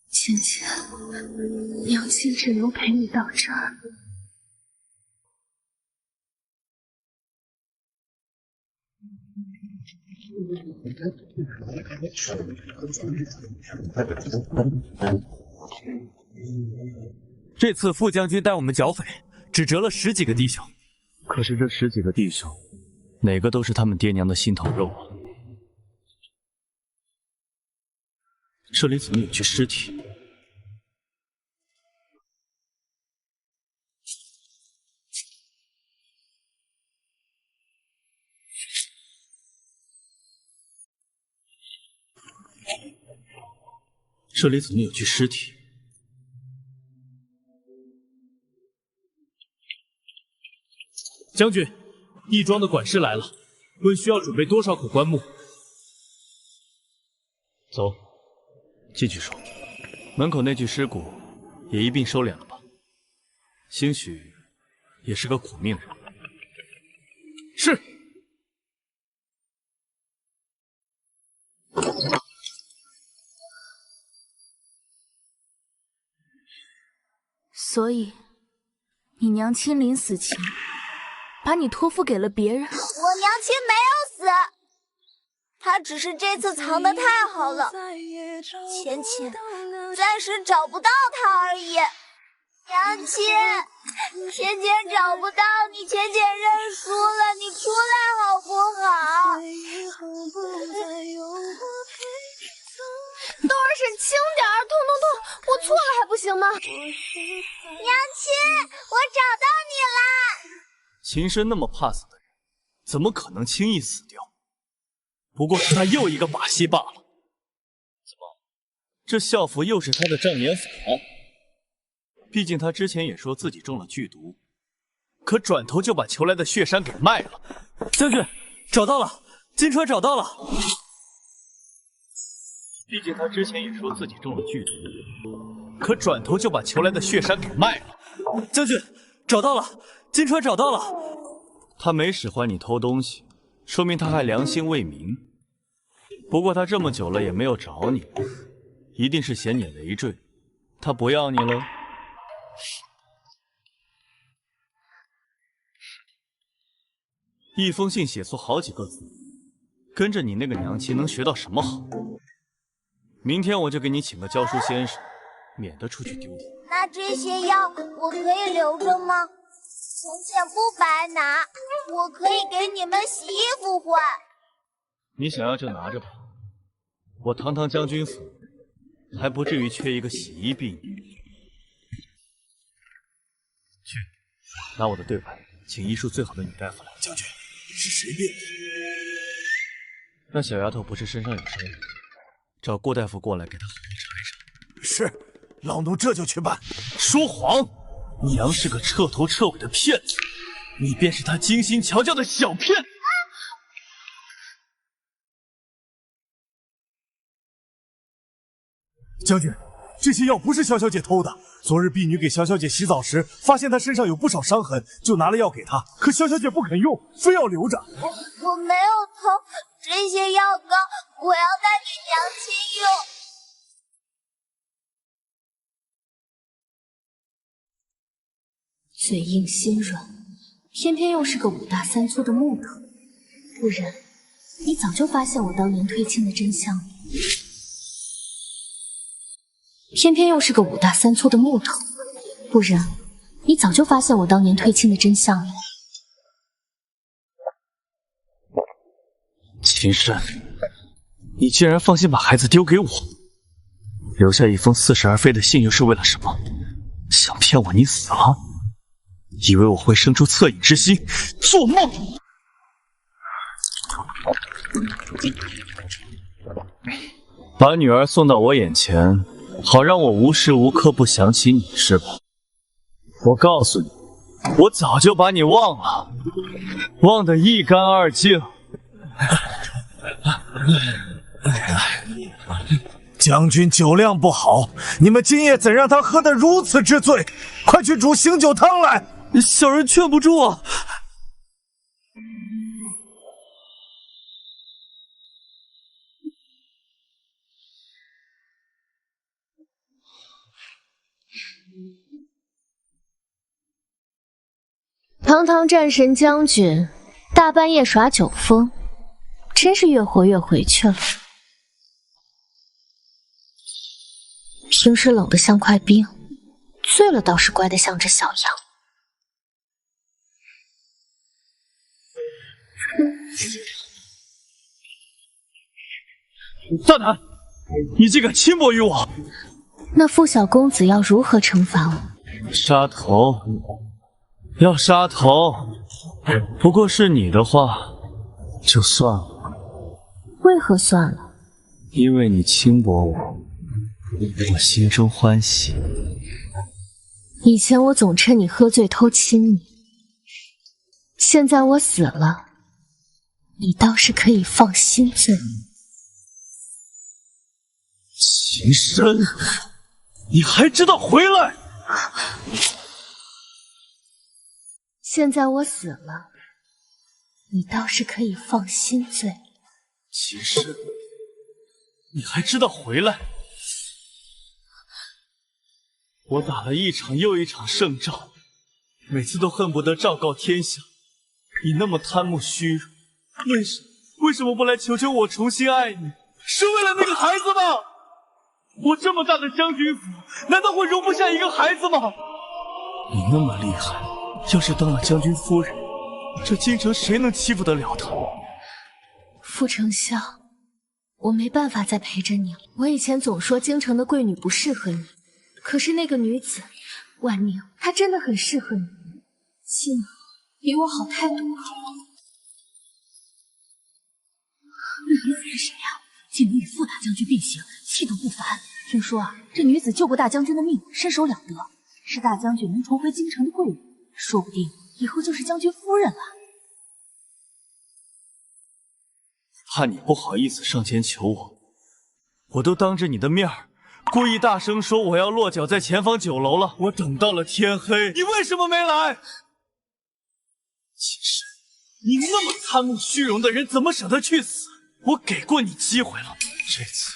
Speaker 1: 浅浅，娘亲只能陪你到这儿。
Speaker 2: 这次副将军带我们剿匪，只折了10几个弟兄，可是这10几个弟兄，哪个都是他们爹娘的心头肉啊！这里怎么有具尸体？这里怎么有具尸体？将军，义庄的管事来了，问需要准备多少口棺木。走，进去说。门口那具尸骨也一并收敛了吧？兴许也是个苦命人。是。
Speaker 5: 所以，你娘亲临死前把你托付给了别人？
Speaker 3: 我娘亲没有死，她只是这次藏得太好了，浅浅暂时找不到她而已。娘亲，浅浅找不到你，浅浅认输了，你出来好不好？
Speaker 1: 窦儿婶，轻点儿，痛痛痛！我错了还不行吗？
Speaker 3: 娘亲，我找到你啦！
Speaker 2: 秦深那么怕死的人，怎么可能轻易死掉？不过是他又一个把戏罢了。怎么，这校服又是他的障眼法？毕竟他之前也说自己中了剧毒，可转头就把求来的血山给卖了。
Speaker 4: 将军，找到了，金车找到了。
Speaker 2: 毕竟他之前也说自己中了剧毒，可转头就把求来的血山给卖了。
Speaker 4: 将军，找到了，金车找到了。
Speaker 2: 他没使唤你偷东西，说明他还良心未泯。不过他这么久了也没有找你，一定是嫌你累赘，他不要你了。一封信写错好几个字，跟着你那个娘亲能学到什么好？明天我就给你请个教书先生，免得出去丢脸。
Speaker 3: 那这些药我可以留着吗？浅浅不白拿，我可以给你们洗衣服换。
Speaker 2: 你想要就拿着吧，我堂堂将军府，还不至于缺一个洗衣婢女。去，拿我的对牌，请医术最好的女大夫来。
Speaker 6: 将军，是谁变的？
Speaker 2: 那小丫头不是身上有伤，找郭大夫过来给她好好查一查。
Speaker 6: 是，老奴这就去办。
Speaker 2: 说谎！娘是个彻头彻尾的骗子，你便是她精心调教的小骗子。
Speaker 6: 将军，这些药不是萧小姐偷的。昨日婢女给萧小姐洗澡时，发现她身上有不少伤痕，就拿了药给她。可萧小姐不肯用，非要留着。
Speaker 3: 我没有偷，这些药膏我要带给娘亲用。
Speaker 1: 嘴硬心软，偏偏又是个5大3粗的木头，不然你早就发现我当年推亲的真相了。偏偏又是个5大3粗的木头，不然你早就发现我当年退亲的真相了。
Speaker 2: 秦深，你竟然放心把孩子丢给我，留下一封似是而非的信，又是为了什么？想骗我你死了？以为我会生出恻隐之心？做梦！把女儿送到我眼前，好让我无时无刻不想起你，是吧？我告诉你，我早就把你忘了，忘得一干二净。
Speaker 6: 将军酒量不好，你们今夜怎让他喝得如此之醉？快去煮醒酒汤来！
Speaker 2: 小人劝不住啊！
Speaker 1: 堂堂战神将军，大半夜耍酒疯，真是越活越回去了。平时冷得像块冰，醉了倒是乖得像只小羊。
Speaker 2: 大胆！你竟敢轻薄于我！
Speaker 1: 那傅小公子要如何惩罚我？
Speaker 2: 杀头！要杀头！不过是你的话，就算了。
Speaker 1: 为何算了？
Speaker 2: 因为你轻薄我，我心中欢喜。
Speaker 1: 以前我总趁你喝醉偷亲你，现在我死了，你倒是可以放心醉。
Speaker 2: 秦深，你还知道回来？
Speaker 1: 现在我死了，你倒是可以放心醉。
Speaker 2: 秦深，你还知道回来？我打了一场又一场胜仗，每次都恨不得昭告天下。你那么贪慕虚荣，为什么不来求求我重新爱你？是为了那个孩子吗？我这么大的将军府，难道会容不下一个孩子吗？你那么厉害，要是当了将军夫人，这京城谁能欺负得了她？
Speaker 1: 傅丞相，我没办法再陪着你了。我以前总说京城的贵女不适合你，可是那个女子婉宁，她真的很适合你，起码比我好太多了。
Speaker 5: 这女子是谁呀？竟能与傅大将军并行，气度不凡。听说啊，这女子救过大将军的命，身手了得，是大将军能重回京城的贵人，说不定以后就是将军夫人了。
Speaker 2: 怕你不好意思上前求我，我都当着你的面儿故意大声说我要落脚在前方酒楼了。我等到了天黑，你为什么没来？秦深，你那么贪慕虚荣的人，怎么舍得去死？我给过你机会了，这次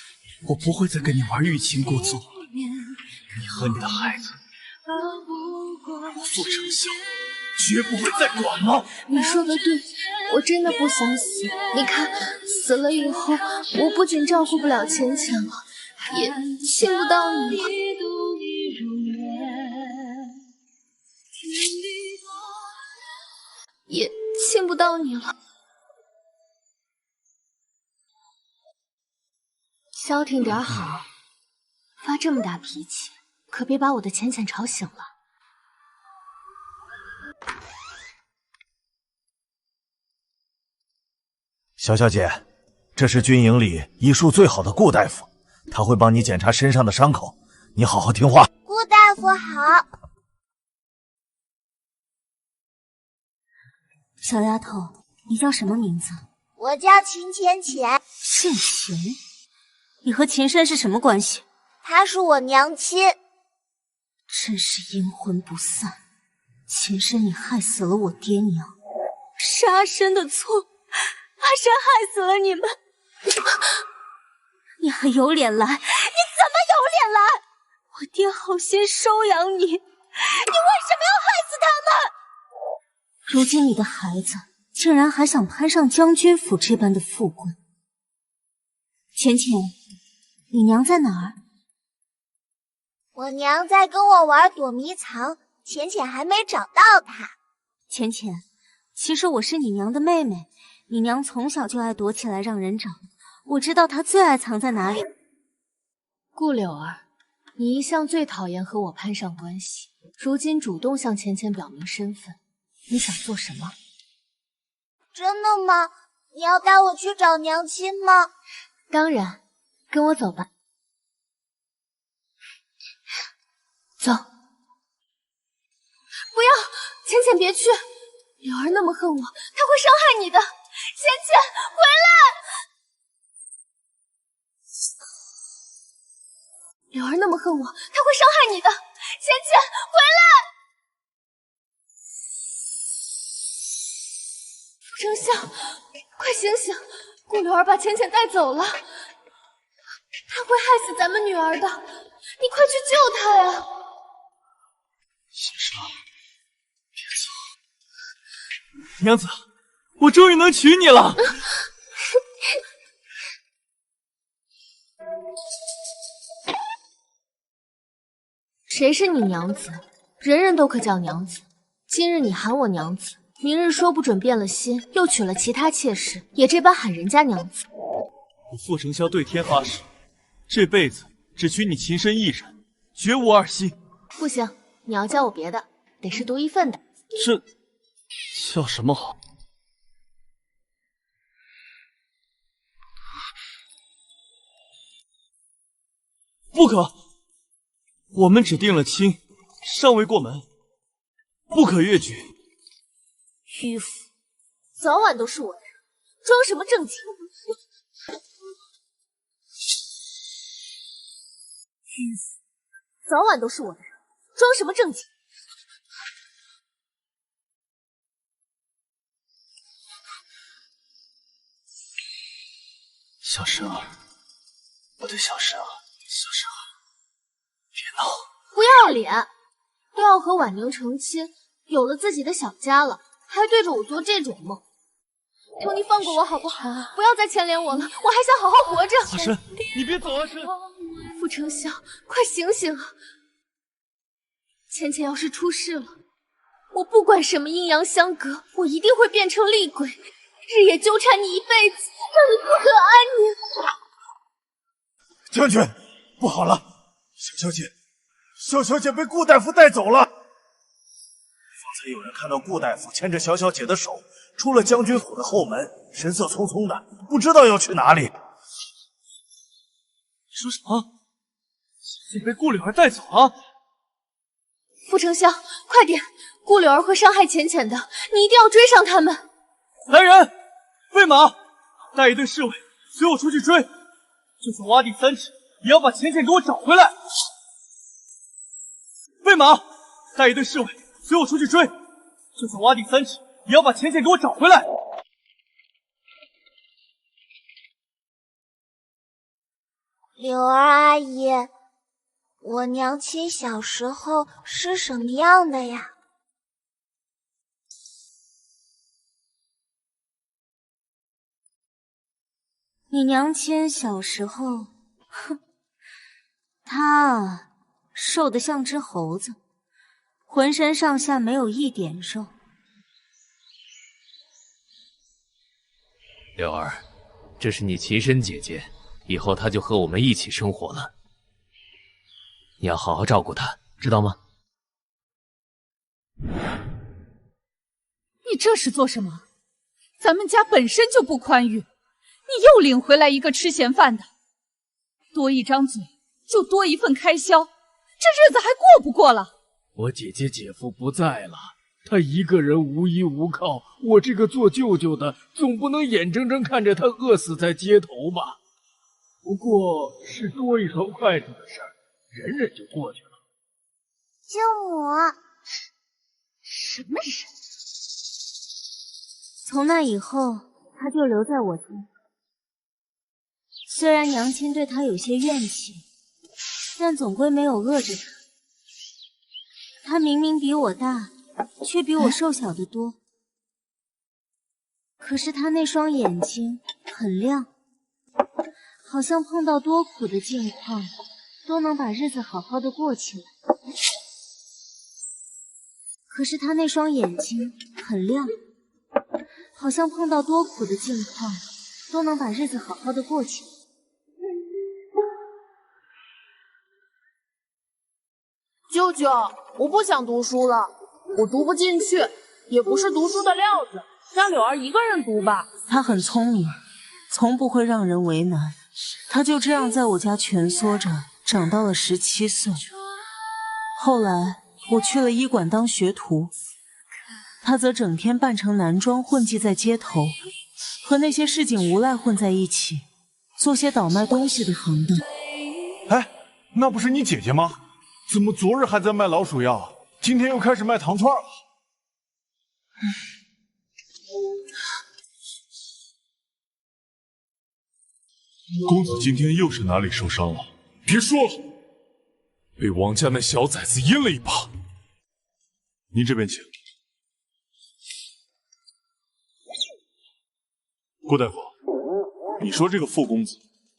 Speaker 2: 我不会再跟你玩欲擒故纵了。你和你的孩子，我傅丞相绝不会再管了。
Speaker 1: 你说的对，我真的不想死。你看，死了以后，我不仅照顾不了钱钱了，也亲不到你了。也亲不到你了。消停点好，发这么大脾气，可别把我的浅浅吵醒了。
Speaker 6: 小姐，这是军营里医术最好的顾大夫，他会帮你检查身上的伤口，你好好听话。
Speaker 3: 顾大夫好。
Speaker 8: 小丫头，你叫什么名字？
Speaker 3: 我叫秦浅浅。
Speaker 8: 姓秦？你和秦深是什么关系？
Speaker 3: 她是我娘亲。
Speaker 8: 真是阴魂不散！秦深，你害死了我爹娘，是阿深的错，阿深害死了你们。你还有脸来？你怎么有脸来？我爹好心收养你，你为什么要害死他们？如今你的孩子竟然还想攀上将军府这般的富贵。浅浅，你娘在哪儿？
Speaker 3: 我娘在跟我玩躲迷藏，浅浅还没找到他。
Speaker 8: 浅浅，其实我是你娘的妹妹，你娘从小就爱躲起来让人找，我知道她最爱藏在哪里。
Speaker 1: 顾柳儿，你一向最讨厌和我攀上关系，如今主动向浅浅表明身份，你想做什么？
Speaker 3: 真的吗？你要带我去找娘亲吗？
Speaker 1: 当然，跟我走吧。走。不要，浅浅别去，柳儿那么恨我，她会伤害你的。浅浅，回来！柳儿那么恨我，她会伤害你的。浅浅，回来！傅丞相，快醒醒！顾柳儿把浅浅带走了，她会害死咱们女儿的，你快去救她呀！
Speaker 2: 小蛇，别走！娘子，我终于能娶你了！
Speaker 1: 谁是你娘子？人人都可叫娘子。今日你喊我娘子，明日说不准变了心，又娶了其他妾室，也这般喊人家娘子。
Speaker 2: 我傅承霄对天发誓，这辈子只娶你情深一人，绝无二心。
Speaker 1: 不行，你要叫我别的，得是独一份的。
Speaker 2: 这叫什么好？不可！我们只定了亲，尚未过门，不可越矩。
Speaker 1: 迂腐，早晚都是我的人，装什么正经？迂腐，早晚都是我的人，装什么正经？
Speaker 2: 小蛇儿，我的小蛇儿，小蛇儿，别闹！
Speaker 1: 不要脸！都要和婉宁成亲，有了自己的小家了，还对着我做这种梦。求你放过我好不好？不要再牵连我了，我还想好好活着。
Speaker 2: 阿深，你别走，阿深！
Speaker 1: 傅承霄，快醒醒啊！浅浅要是出事了，我不管什么阴阳相隔，我一定会变成厉鬼，日夜纠缠你一辈子，让你不得安宁。
Speaker 6: 将军，不好了，小小姐被顾大夫带走了。方才有人看到顾大夫牵着小小姐的手出了将军府的后门，神色匆匆的，不知道要去哪里。
Speaker 2: 你说什么？小姐被顾柳儿带走了？
Speaker 1: 傅承霄，快点！顾柳儿会伤害浅浅的，你一定要追上他们。
Speaker 2: 来人，喂马，带一队侍卫随我出去追，就算挖地3尺，也要把浅浅给我找回来。喂马，带一队侍卫随我出去追，就算挖地3尺，也要把浅浅给我找回来。
Speaker 3: 柳儿阿姨，我娘亲小时候是什么样的呀？
Speaker 8: 你娘亲小时候，哼，她啊，瘦得像只猴子，浑身上下没有一点肉。
Speaker 10: 柳儿，这是你亲生姐姐，以后她就和我们一起生活了。你要好好照顾她，知道吗？
Speaker 5: 你这是做什么？咱们家本身就不宽裕，你又领回来一个吃闲饭的，多一张嘴就多一份开销，这日子还过不过了？
Speaker 7: 我姐姐姐夫不在了，他一个人无依无靠，我这个做舅舅的总不能眼睁睁看着他饿死在街头吧？不过是多一双筷子的事儿，忍忍就过去了。
Speaker 3: 舅母，
Speaker 5: 什么人？
Speaker 8: 从那以后，他就留在我家。虽然娘亲对他有些怨气，但总归没有饿着他。他明明比我大，却比我瘦小得多。可是他那双眼睛很亮，好像碰到多苦的境况，都能把日子好好的过起来。可是他那双眼睛很亮，好像碰到多苦的境况都能把日子好好的过去。
Speaker 12: 舅舅，我不想读书了，我读不进去，也不是读书的料子，让柳儿一个人读吧。
Speaker 13: 她很聪明，从不会让人为难。她就这样在我家蜷缩着，长到了17岁。后来我去了医馆当学徒，她则整天扮成男装混迹在街头，和那些市井无赖混在一起，做些倒卖东西的行当。
Speaker 6: 哎，那不是你姐姐吗？怎么昨日还在卖老鼠药，今天又开始卖糖串了？
Speaker 14: 公子今天又是哪里受伤了？别说了，被王家那小崽子阴了一把。
Speaker 6: 您这边请。
Speaker 14: 顾大夫，你说这个傅公子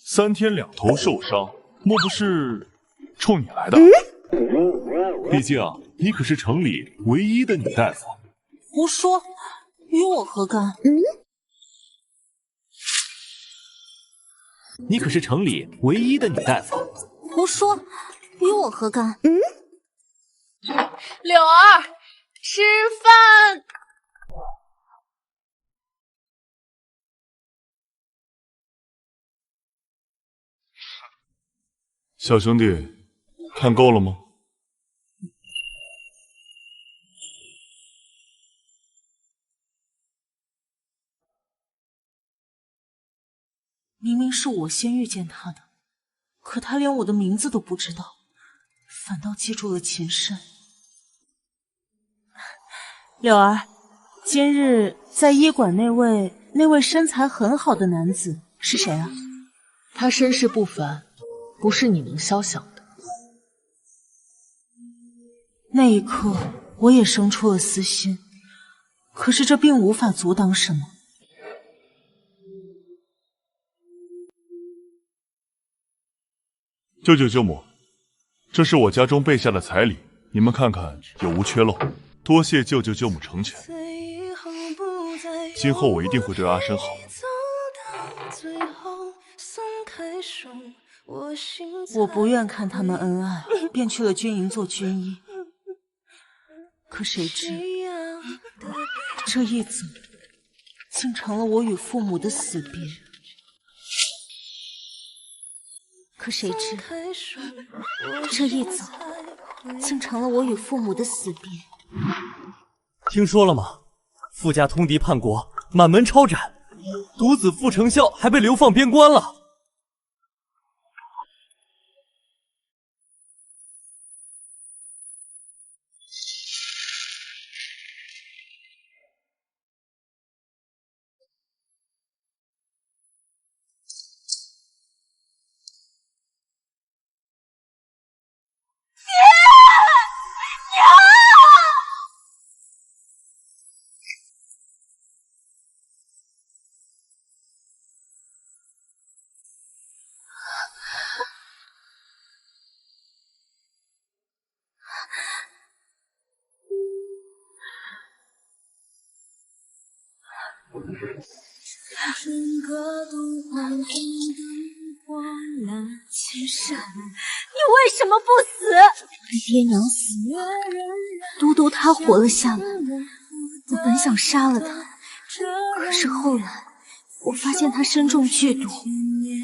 Speaker 14: 3天2头受伤，莫不是冲你来的？毕竟你可是城里唯一的女大夫。
Speaker 13: 胡说，与我何干？
Speaker 10: 你可是城里唯一的女大夫。
Speaker 8: 胡说，与我何干？
Speaker 12: 柳儿，吃饭。
Speaker 14: 小兄弟，看够了吗？
Speaker 13: 明明是我先遇见他的，可他连我的名字都不知道，反倒记住了秦深。柳儿，今日在医馆那位身材很好的男子是谁啊？
Speaker 12: 他身世不凡，不是你能肖想的。
Speaker 13: 那一刻，我也生出了私心，可是这并无法阻挡什么。
Speaker 14: 舅舅舅母，这是我家中备下的彩礼，你们看看有无缺漏。多谢舅舅舅母成全，今后我一定会对阿深好。
Speaker 13: 我不愿看他们恩爱，便去了军营做军医。可谁知，这一走，竟成了我与父母的死别。
Speaker 8: 可谁知，这一走，竟成了我与父母的死别。
Speaker 2: 听说了吗？傅家通敌叛国，满门抄斩，独子傅成孝还被流放边关了。
Speaker 8: 秦深，你为什么不死？爹娘死了，独独他活了下来。我本想杀了他，可是后来我发现他身中剧毒，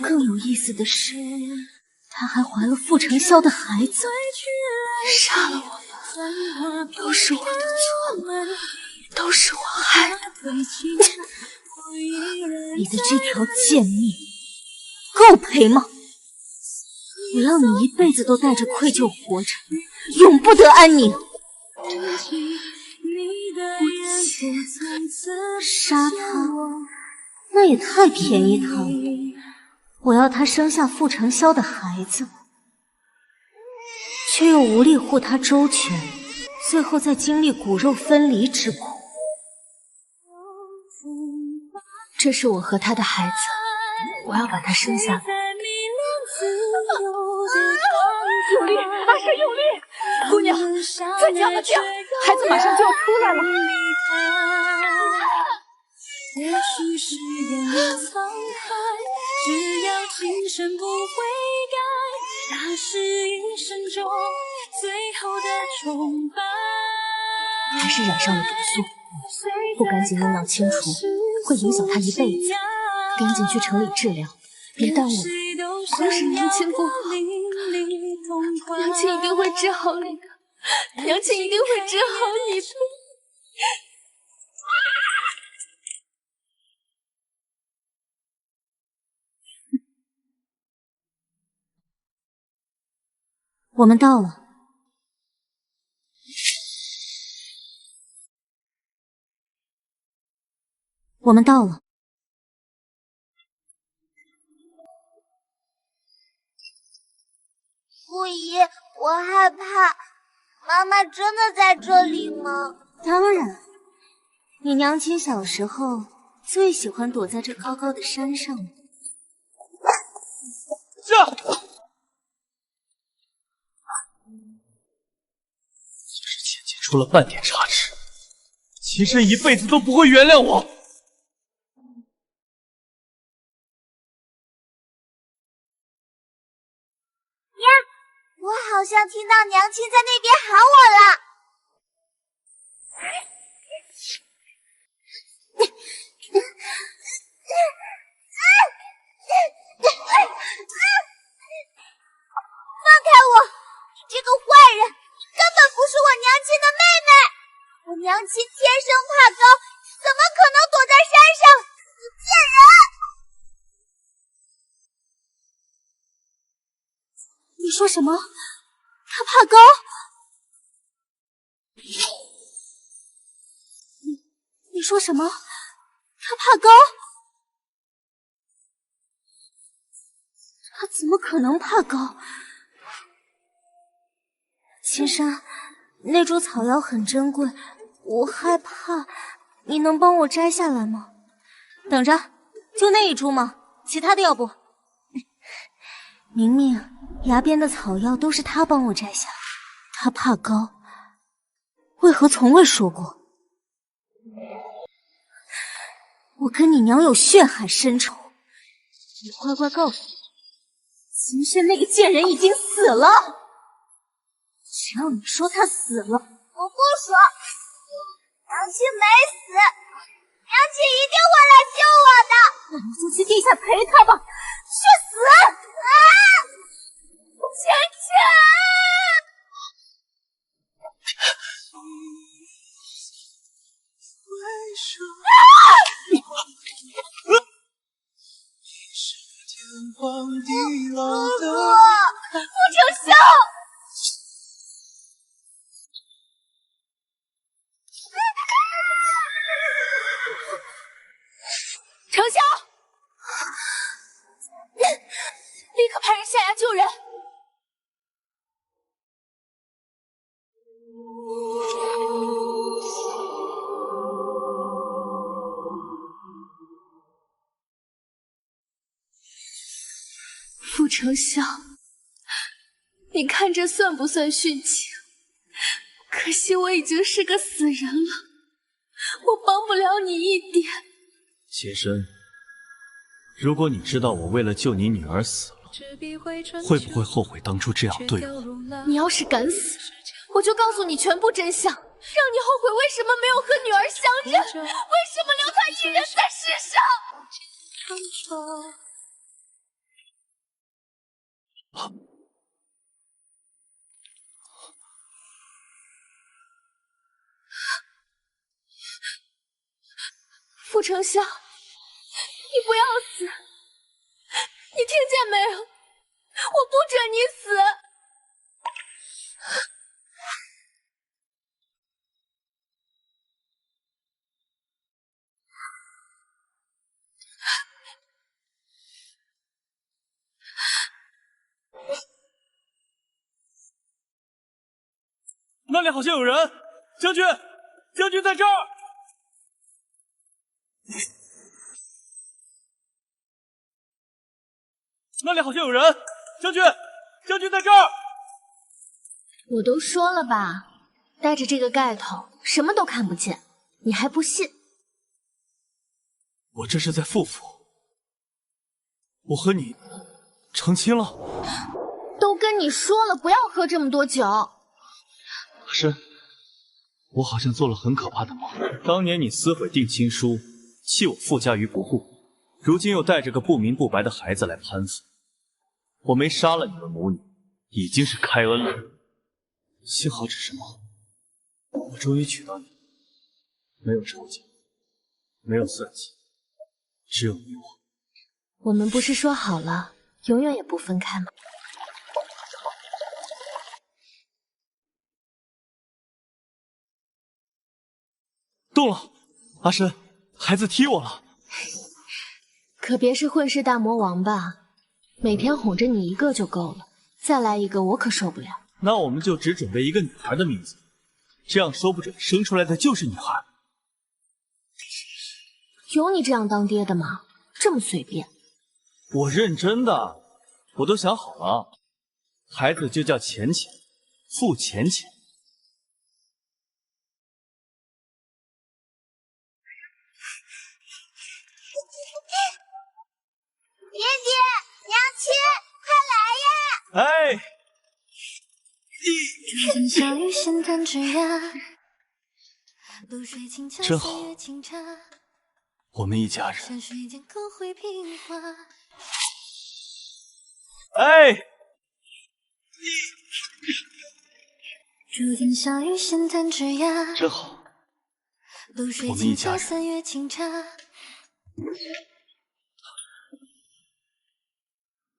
Speaker 8: 更有意思的是，他还怀了傅成孝的孩子。杀了我吧，都是我的错，都是我害的。你的这条贱命够赔吗？我要你一辈子都带着愧疚活着，永不得安宁。杀他，那也太便宜他了。我要他生下傅成孝的孩子，却又无力护他周全，最后再经历骨肉分离之苦。
Speaker 1: 这是我和他的孩子，我要把他生下来。
Speaker 5: 用力，马上用力！姑娘，再加把劲，孩子马上就要出来了。
Speaker 9: 或许是眼里沧海，只要今生不悔改，那是一生中最后的崇拜。
Speaker 1: 还是染上了毒素，不赶紧用药清除，会影响他一辈子。赶紧去城里治疗，别耽误了。
Speaker 12: 要是娘亲不好，娘亲一定会治好你的，娘亲一定会治好你的。
Speaker 1: 我们到了。我们到了。
Speaker 3: 顾姨，我害怕，妈妈真的在这里吗？
Speaker 8: 当然，你娘亲小时候最喜欢躲在这高高的山上了。
Speaker 2: 只是浅浅出了半点差池，齐深一辈子都不会原谅我。
Speaker 3: 我好像听到娘亲在那边喊我了。放开我！你这个坏人，你根本不是我娘亲的妹妹。我娘亲天生怕高，怎么可能躲在山上？你贱人！
Speaker 8: 你说什么？他怕高？你说什么？他怕高？他怎么可能怕高？秦山，那株草药很珍贵，我害怕，你能帮我摘下来吗？等着，就那一株吗？其他的要不？明明崖边的草药都是他帮我摘下，他怕高，为何从未说过？我跟你娘有血海深仇，你乖乖告诉我，秦轩那个贱人已经死了。只要你说他死了，
Speaker 3: 我不说，娘亲没死，娘亲一定会来救我的。
Speaker 8: 那你就去地下陪他吧，去死！
Speaker 3: 芊芊！
Speaker 8: 傅丞相！
Speaker 12: 丞相，立刻派人下崖救人。傅丞相，你看这算不算殉情？可惜我已经是个死人了，我帮不了你一点。
Speaker 2: 秦深，如果你知道我为了救你女儿死了，会不会后悔当初这样对我？
Speaker 12: 你要是敢死，我就告诉你全部真相，让你后悔为什么没有和女儿相认，为什么留她一人在世上。傅丞相，你不要死！你听见没有？我不准你死！
Speaker 2: 那里好像有人，将军，将军在这儿。那里好像有人，将军，将军在这儿。
Speaker 1: 我都说了吧，戴着这个盖头，什么都看不见，你还不信？
Speaker 2: 我这是在复符，我和你成亲了。
Speaker 1: 都跟你说了，不要喝这么多酒。
Speaker 2: 阿深，我好像做了很可怕的梦。当年你撕毁定亲书，弃我傅家于不顾，如今又带着个不明不白的孩子来攀附。我没杀了你们母女，已经是开恩了。幸好只是梦，我终于娶到你，没有仇家，没有算计，只有你我。
Speaker 1: 我们不是说好了，永远也不分开吗？
Speaker 2: 动了，阿深，孩子踢我了。
Speaker 1: 可别是混世大魔王吧？每天哄着你一个就够了，再来一个我可受不了。
Speaker 2: 那我们就只准备一个女孩的名字，这样说不准生出来的就是女孩。
Speaker 1: 有你这样当爹的吗？这么随便？
Speaker 2: 我认真的，我都想好了，孩子就叫浅浅，傅浅浅。
Speaker 3: 爷爷，娘亲，快来呀！
Speaker 2: 哎，真好，我们一家人。哎，真好，我们一家人。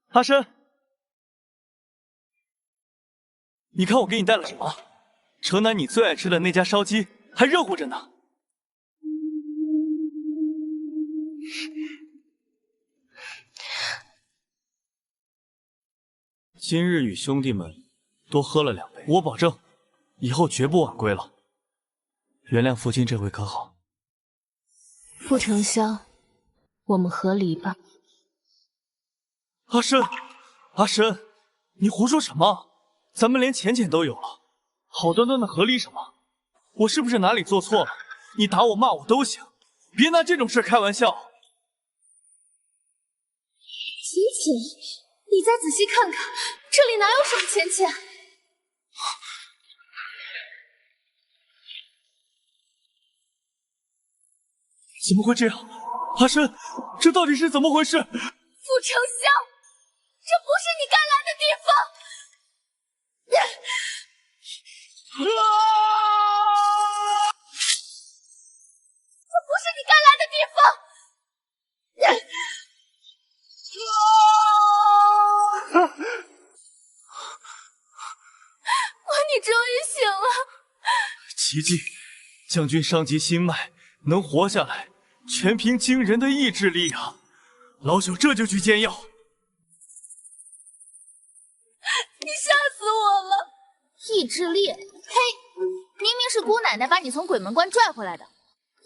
Speaker 2: 阿深，你看我给你带了什么？城南你最爱吃的那家烧鸡还热乎着呢。今日与兄弟们多喝了2杯，我保证以后绝不晚归了。原谅父亲这回可好？
Speaker 1: 傅承霄，我们和离吧。
Speaker 2: 阿深，阿深，你胡说什么？咱们连浅浅都有了，好端端的和离什么？我是不是哪里做错了？你打我骂我都行，别拿这种事开玩笑。
Speaker 1: 浅浅，你再仔细看看，这里哪有什么浅浅？
Speaker 2: 怎么会这样？阿深，这到底是怎么回事？
Speaker 12: 傅承霄，这不是你该来的地方！这不是你该来的地方！你终于醒了！
Speaker 2: 奇迹，将军伤及心脉，能活下来，全凭惊人的意志力啊！老朽这就去煎药。
Speaker 12: 你吓死我了！
Speaker 8: 意志力？嘿，明明是姑奶奶把你从鬼门关拽回来的，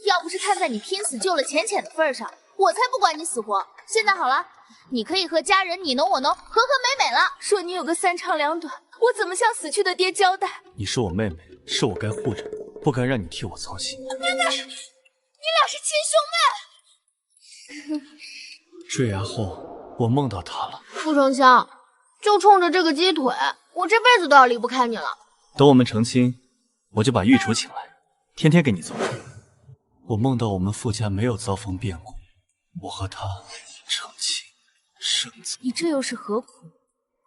Speaker 8: 要不是看在你拼死救了浅浅的份上，我才不管你死活。现在好了，你可以和家人你侬我侬，和和美美了。
Speaker 12: 说你有个3长2短，我怎么向死去的爹交代？
Speaker 2: 你是我妹妹，是我该护着，不该让你替我操心。
Speaker 12: 你俩是亲兄妹。
Speaker 2: 坠崖后，我梦到他了。
Speaker 1: 傅承霄，就冲着这个鸡腿，我这辈子都要离不开你了。
Speaker 2: 等我们成亲，我就把御厨请来，天天给你做饭。我梦到我们傅家没有遭逢变故，我和他成亲生子。
Speaker 8: 你这又是何苦？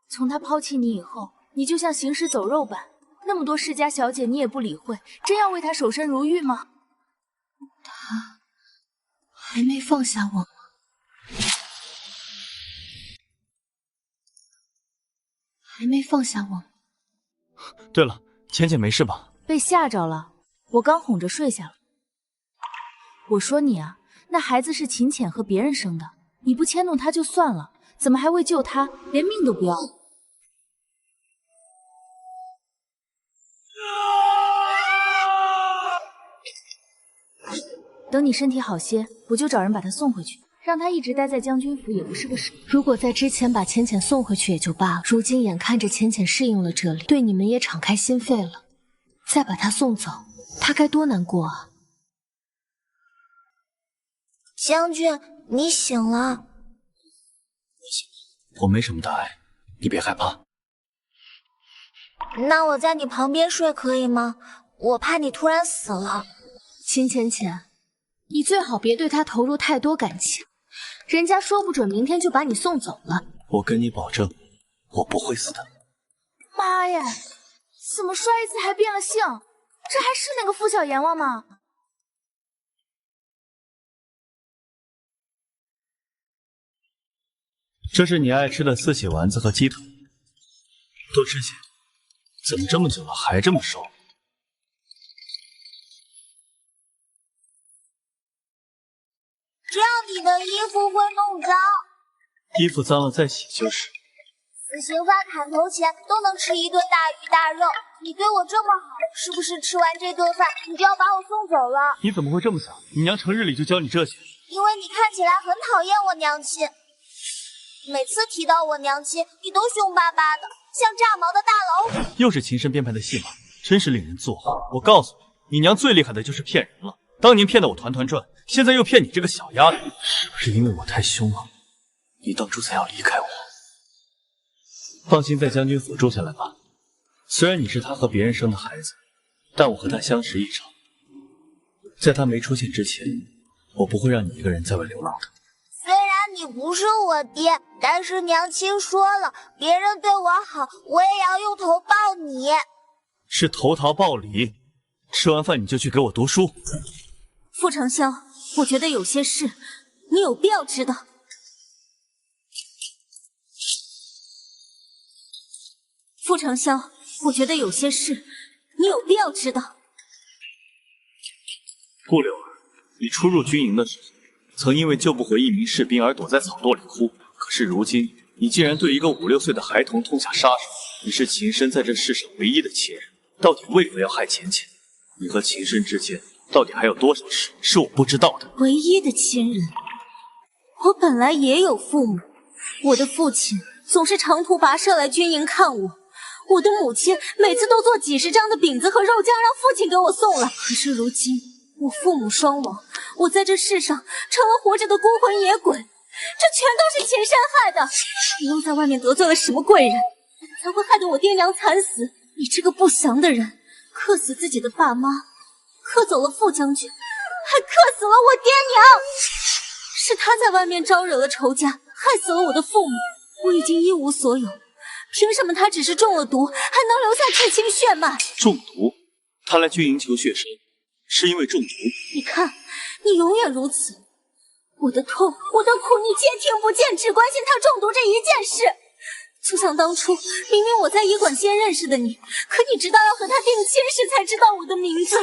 Speaker 8: 从他抛弃你以后，你就像行尸走肉般，那么多世家小姐你也不理会，真要为他守身如玉吗？
Speaker 1: 他还没放下我吗？还没放下我。
Speaker 2: 对了，浅浅没事吧？
Speaker 8: 被吓着了，我刚哄着睡下了。我说你啊，那孩子是秦浅和别人生的，你不迁怒他就算了，怎么还为救他连命都不要？等你身体好些，我就找人把他送回去。
Speaker 5: 让他一直待在将军府也不是个事。
Speaker 1: 如果在之前把浅浅送回去也就罢了，如今眼看着浅浅适应了这里，对你们也敞开心扉了，再把他送走，他该多难过啊！
Speaker 3: 将军，你醒了。
Speaker 2: 我没什么大碍，你别害怕。
Speaker 3: 那我在你旁边睡可以吗？我怕你突然死了。
Speaker 1: 秦浅浅，你最好别对他投入太多感情，人家说不准明天就把你送走了。
Speaker 2: 我跟你保证，我不会死的。
Speaker 5: 妈呀，怎么摔一次还变了性？这还是那个傅小阎王吗？
Speaker 2: 这是你爱吃的四喜丸子和鸡腿，多吃些。怎么这么久了还这么瘦？
Speaker 3: 这样你的衣服会弄脏。
Speaker 2: 衣服脏了再洗就是。
Speaker 3: 死刑犯砍头前都能吃一顿大鱼大肉，你对我这么好，是不是吃完这顿饭你就要把我送走了？
Speaker 2: 你怎么会这么想？你娘成日里就教你这些？
Speaker 3: 因为你看起来很讨厌我娘亲。每次提到我娘亲，你都凶巴巴的，像炸毛的大老虎。
Speaker 2: 又是秦深编排的戏码，真是令人作呕。我告诉你，你娘最厉害的就是骗人了。当年骗得我团团转，现在又骗你这个小丫头，是不是因为我太凶了，你当初才要离开我？放心在将军府住下来吧。虽然你是他和别人生的孩子，但我和他相识一场。在他没出现之前，我不会让你一个人在外流浪的。
Speaker 3: 虽然你不是我爹，但是娘亲说了，别人对我好，我也要用头报你。
Speaker 2: 是投桃报李。吃完饭你就去给我读书。
Speaker 8: 傅承霄，我觉得有些事你有必要知道。傅承霄，我觉得有些事你有必要知道。
Speaker 2: 顾柳儿，你初入军营的时候，曾因为救不回一名士兵而躲在草垛里哭。可是如今，你竟然对一个5、6岁的孩童痛下杀手。你是秦深在这世上唯一的亲人，到底为何要害浅浅？你和秦深之间到底还有多少事是我不知道的？
Speaker 8: 唯一的亲人，我本来也有父母，我的父亲总是长途跋涉来军营看我。我的母亲每次都做几十张的饼子和肉酱让父亲给我送来。可是如今我父母双亡，我在这世上成了活着的孤魂野鬼，这全都是秦深害的。你又在外面得罪了什么贵人，才会害得我爹娘惨死？你这个不祥的人，克死自己的爸妈，克走了傅将军，还克死了我爹娘。是他在外面招惹了仇家，害死了我的父母。我已经一无所有，凭什么他只是中了毒，还能留下至亲血脉？
Speaker 2: 中毒？他来军营求血身，是因为中毒？
Speaker 8: 你看，你永远如此。我的痛，我的苦，你皆听不见，只关心他中毒这一件事。就像当初，明明我在医馆间认识的你，可你直到要和他定亲时才知道我的名字，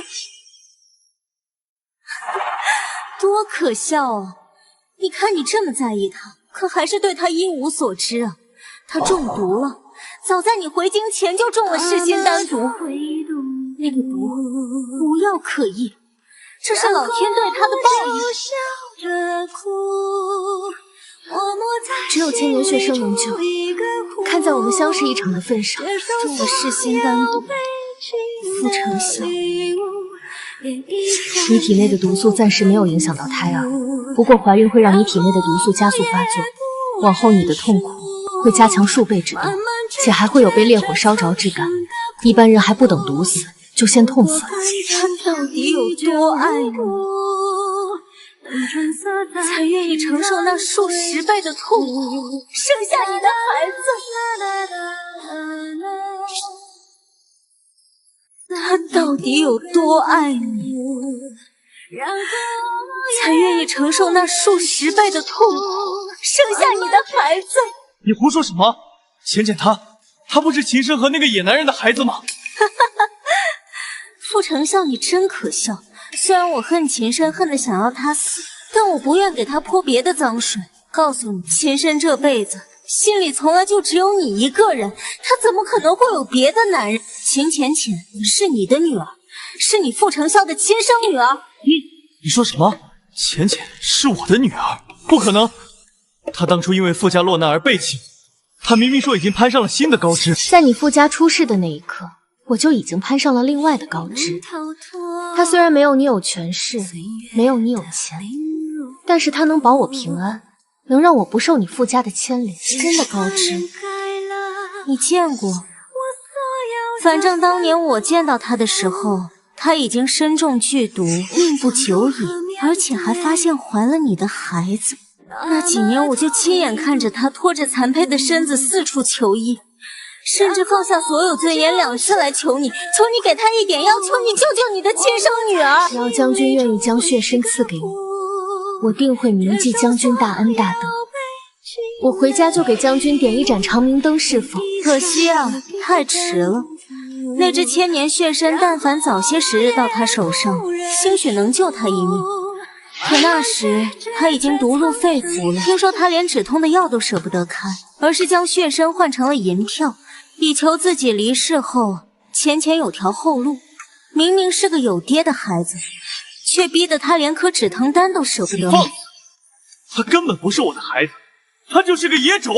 Speaker 8: 多可笑啊！你看你这么在意他，可还是对他一无所知啊。他中毒了，早在你回京前就中了噬心丹毒，那个毒无药可医，这是老天对他的报应。
Speaker 1: 只有千年血生能救，看在我们相识一场的份上，
Speaker 8: 中了噬心丹毒，傅承霄，
Speaker 1: 你体内的毒素暂时没有影响到胎儿，不过怀孕会让你体内的毒素加速发作，往后你的痛苦会加强数倍之多，且还会有被烈火烧着之感。一般人还不等毒死，就先痛死了。
Speaker 8: 他到底有多爱你，才愿意承受那数10倍的痛苦，生下你的孩子？他到底有多爱你，才愿意承受那数10倍的痛苦，生下你的孩子？
Speaker 2: 你胡说什么？浅浅他不是秦深和那个野男人的孩子吗？
Speaker 8: 傅承霄，你真可笑。虽然我恨秦深，恨得想要他死，但我不愿给他泼别的脏水。告诉你，秦深这辈子心里从来就只有你一个人，他怎么可能会有别的男人？秦浅浅是你的女儿，是你傅承霄的亲生女儿。
Speaker 2: 你说什么？浅浅是我的女儿？不可能，他当初因为傅家落难而背弃我，他明明说已经攀上了新的高枝。
Speaker 1: 在你傅家出事的那一刻，我就已经攀上了另外的高枝。他虽然没有你有权势，没有你有钱，但是他能保我平安，能让我不受你傅家的牵连。
Speaker 8: 真的高枝，你见过？反正当年我见到他的时候，他已经身中剧毒，命不久矣，而且还发现怀了你的孩子。那几年我就亲眼看着他拖着残废的身子四处求医，甚至放下所有尊严2次来求你给他一点药，求你救救你的亲生女儿。
Speaker 1: 只要将军愿意将血参赐给我，我定会铭记将军大恩大德。我回家就给将军点一盏长明灯，是否？
Speaker 8: 可惜啊，太迟了。那只千年血参，但凡早些时日到他手上，兴许能救他一命。可那时他已经毒入肺腑了，听说他连止痛的药都舍不得开，而是将血参换成了银票，以求自己离世后钱有条后路。明明是个有爹的孩子，却逼得他连颗止疼丹都舍不得买。
Speaker 2: 他根本不是我的孩子，他就是个野种。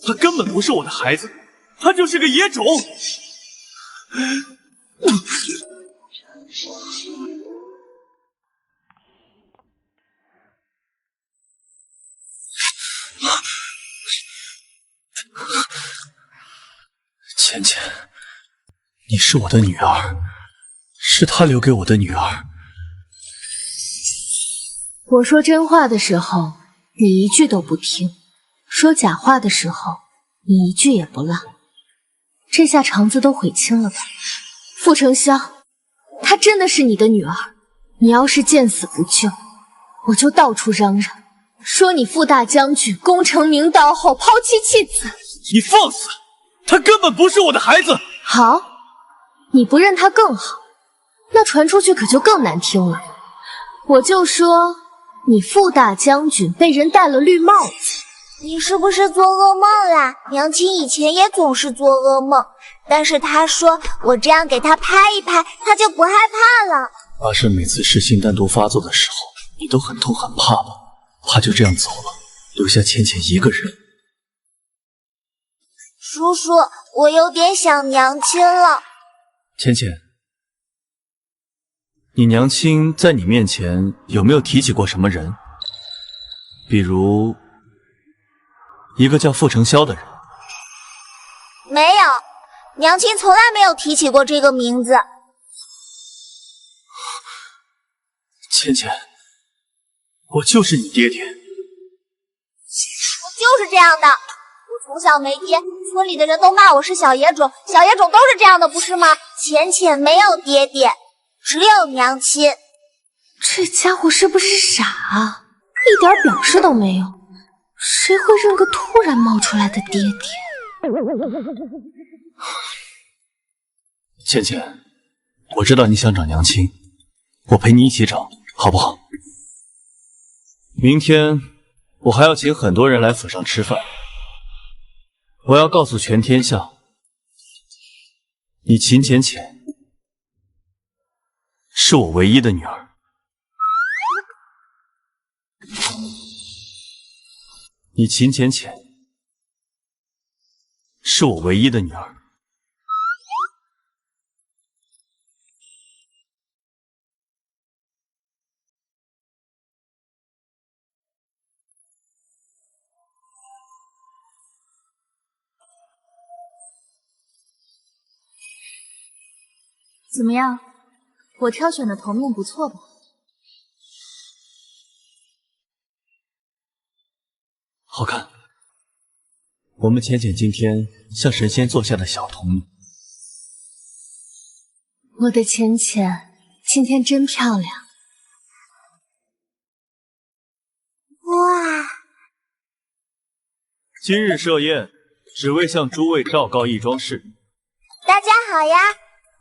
Speaker 2: 他根本不是我的孩子，他就是个野种。浅浅，你是我的女儿，是他留给我的女儿。
Speaker 1: 我说真话的时候，你一句都不听；说假话的时候，你一句也不落。这下肠子都悔青了吧？傅承霄，她真的是你的女儿，你要是见死不救，我就到处嚷嚷，说你傅大将军功成名道后抛妻弃子。
Speaker 2: 你放肆！她根本不是我的孩子。
Speaker 1: 好，你不认她更好，那传出去可就更难听了。我就说你傅大将军被人戴了绿帽子。
Speaker 3: 你是不是做噩梦啦？娘亲以前也总是做噩梦，但是她说我这样给她拍一拍，她就不害怕了。
Speaker 2: 阿胜每次噬心丹毒发作的时候，你都很痛很怕吧？怕就这样走了，留下浅浅一个人。
Speaker 3: 叔叔，我有点想娘亲了。
Speaker 2: 浅浅，你娘亲在你面前有没有提起过什么人？比如一个叫傅承霄的人。
Speaker 3: 没有，娘亲从来没有提起过这个名字。
Speaker 2: 浅浅，我就是你爹爹。
Speaker 3: 我就是这样的，我从小没爹，村里的人都骂我是小野种，小野种都是这样的，不是吗？浅浅没有爹爹，只有娘亲。
Speaker 1: 这家伙是不是傻啊？一点表示都没有。谁会认个突然冒出来的爹爹？
Speaker 2: 浅浅，我知道你想找娘亲，我陪你一起找，好不好？明天我还要请很多人来府上吃饭，我要告诉全天下，你秦浅浅是我唯一的女儿。你秦浅浅是我唯一的女儿。
Speaker 5: 怎么样？我挑选的头面不错吧？
Speaker 2: 好看。我们浅浅今天像神仙座下的小童女。
Speaker 1: 我的浅浅今天真漂亮。
Speaker 3: 哇！
Speaker 2: 今日设宴，只为向诸位昭告一桩事。
Speaker 3: 大家好呀！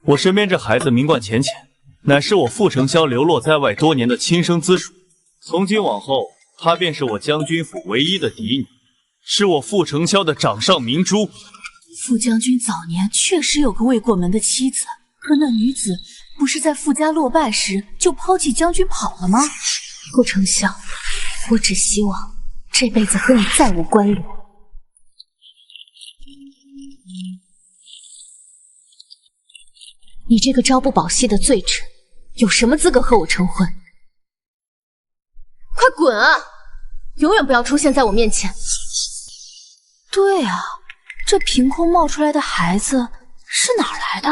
Speaker 2: 我身边这孩子名唤浅浅，乃是我傅承霄流落在外多年的亲生资属。从今往后，她便是我将军府唯一的嫡女，是我傅承霄的掌上明珠。
Speaker 5: 傅将军早年确实有个未过门的妻子，可那女子不是在傅家落败时就抛弃将军跑了吗？
Speaker 1: 顾丞相，我只希望这辈子和你再无关联。你这个朝不保夕的罪臣，有什么资格和我成婚？快滚啊！永远不要出现在我面前。
Speaker 5: 对啊，这凭空冒出来的孩子是哪儿来的？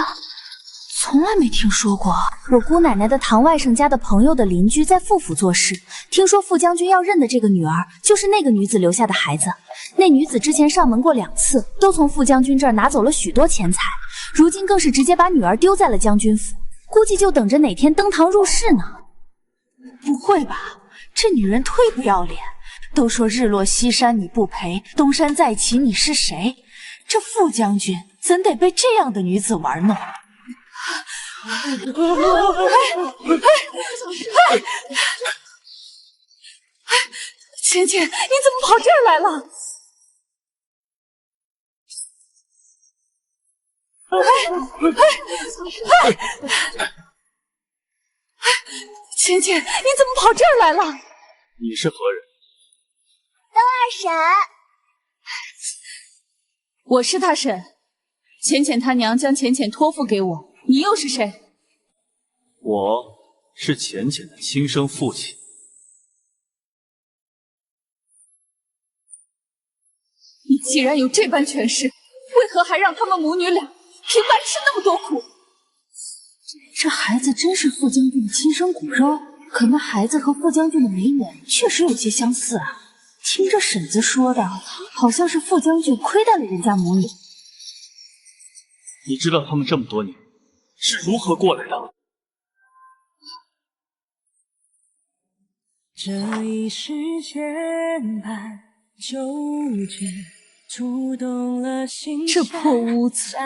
Speaker 5: 从来没听说过。我姑奶奶的堂外甥家的朋友的邻居在傅府做事，听说傅将军要认的这个女儿就是那个女子留下的孩子。那女子之前上门过2次，都从傅将军这儿拿走了许多钱财，如今更是直接把女儿丢在了将军府，估计就等着哪天登堂入室呢。不会吧，这女人忒不要脸！都说日落西山你不陪，东山再起你是谁？这傅将军怎得被这样的女子玩弄？
Speaker 12: 浅浅，你怎么跑这儿来了？浅浅，你怎么跑这儿来了？
Speaker 2: 你是何人？
Speaker 3: 邓二婶，
Speaker 12: 我是大婶，浅浅她娘将浅浅托付给我，你又是谁？
Speaker 2: 我是浅浅的亲生父亲。
Speaker 12: 你既然有这般权势，为何还让他们母女俩平白吃那么多苦？
Speaker 5: 这孩子真是傅将军的亲生骨肉，可那孩子和傅将军的眉眼确实有些相似啊。听这婶子说的，好像是傅将军亏待了人家母女。
Speaker 2: 你知道他们这么多年是如何过来的？
Speaker 9: 这一世间般纠结，触动了心
Speaker 12: 这破屋子，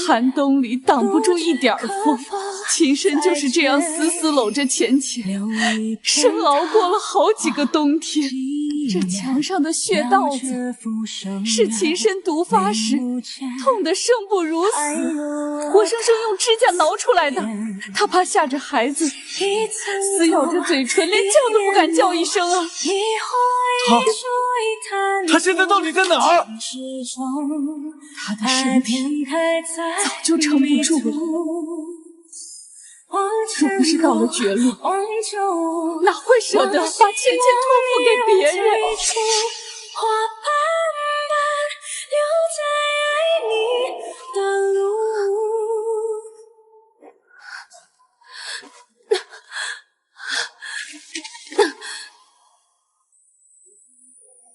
Speaker 12: 寒冬里挡不住一点风。秦深就是这样死死搂着浅浅，深熬过了好几个冬天。这墙上的血道子，是秦深毒发时痛得生不如死，活生生用指甲挠出来的。他怕吓着孩子，死咬着嘴唇，连叫都不敢叫一声啊！
Speaker 2: 他现在到底在哪儿？
Speaker 12: 他的身体早就撑不住了。若不是到了绝路，哪会舍得把浅浅托付给别人？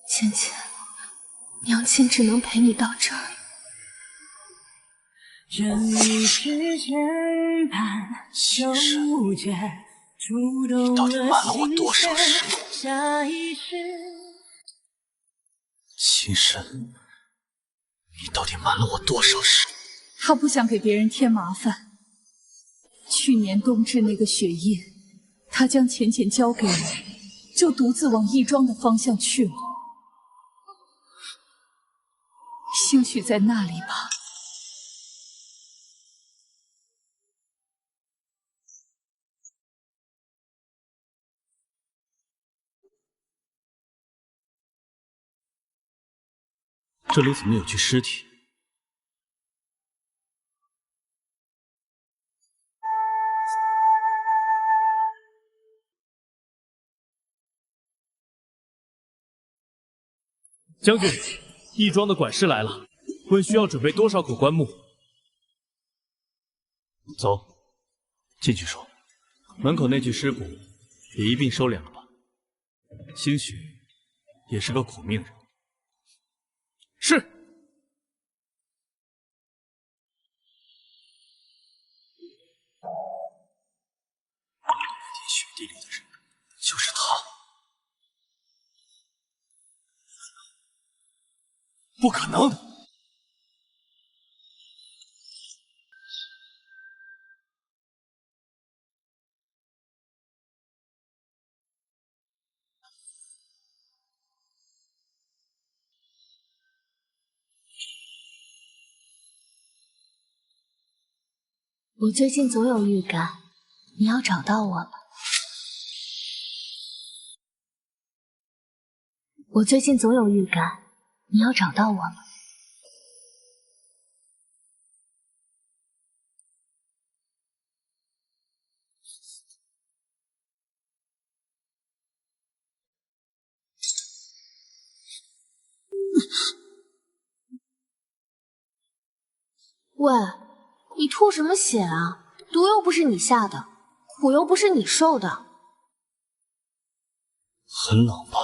Speaker 1: 浅浅，娘亲只能陪你到这儿。
Speaker 9: 这一世间般纠结，触动了心弦。下一世，
Speaker 2: 秦深，你到底瞒了我多少事？
Speaker 12: 他不想给别人添麻烦。去年冬至那个雪夜，他将浅浅交给我，就独自往义庄的方向去了。兴许在那里吧。
Speaker 2: 这里怎么有具尸体？
Speaker 7: 将军，义庄的管事来了，问需要准备多少口棺木。
Speaker 2: 走，进去说。门口那具尸骨也一并收敛了吧。兴许也是个苦命人。
Speaker 7: 是。
Speaker 2: 天雪地里的人就是他。不可能！
Speaker 1: 我最近总有预感，你要找到我了。我最近总有预感，你要找到我了。喂，你吐什么血啊？毒又不是你下的，苦又不是你受的。
Speaker 2: 很冷吧？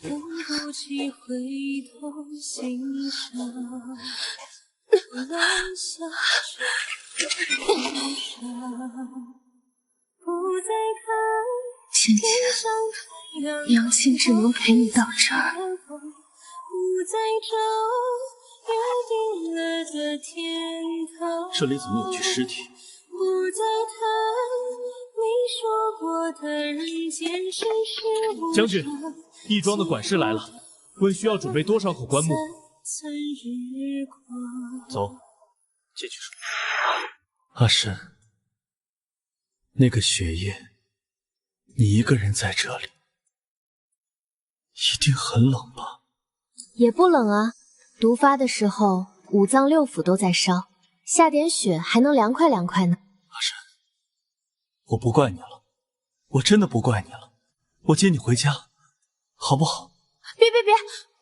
Speaker 9: 等不及回头欣赏，乱下去上，不再看
Speaker 1: 芊芊，娘亲只能陪你到这儿。
Speaker 9: 不再找约定了的天堂，
Speaker 2: 这里怎么有具尸体？
Speaker 9: 不再谈你说过的人间世事无常。
Speaker 4: 将军，义庄的管事来了，问需要准备多少口棺木。
Speaker 2: 走，进去说。阿深，那个雪夜，你一个人在这里，一定很冷吧？
Speaker 1: 也不冷啊，毒发的时候五脏六腑都在烧，下点雪还能凉快凉快呢。
Speaker 2: 阿深，我不怪你了，我真的不怪你了，我接你回家，好不好？
Speaker 1: 别，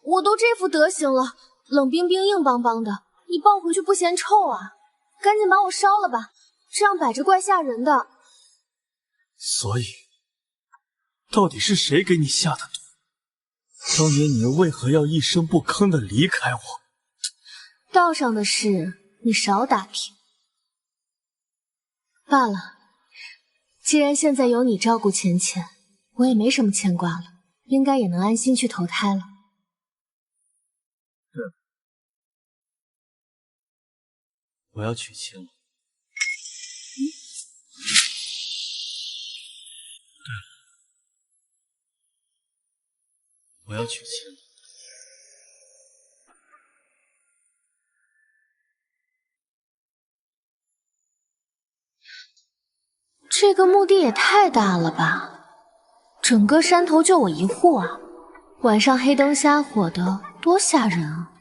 Speaker 1: 我都这副德行了，冷冰冰硬邦邦的，你抱回去不嫌臭啊？赶紧把我烧了吧，这样摆着怪吓人的。
Speaker 2: 所以，到底是谁给你下的毒？当年你为何要一声不吭的离开我？
Speaker 1: 道上的事你少打听。罢了，既然现在有你照顾芊芊，我也没什么牵挂了，应该也能安心去投胎了。
Speaker 2: 对了，我要娶亲了。对了，我要娶亲了。
Speaker 1: 这个墓地也太大了吧，整个山头就我一户啊，晚上黑灯瞎火的，多吓人啊！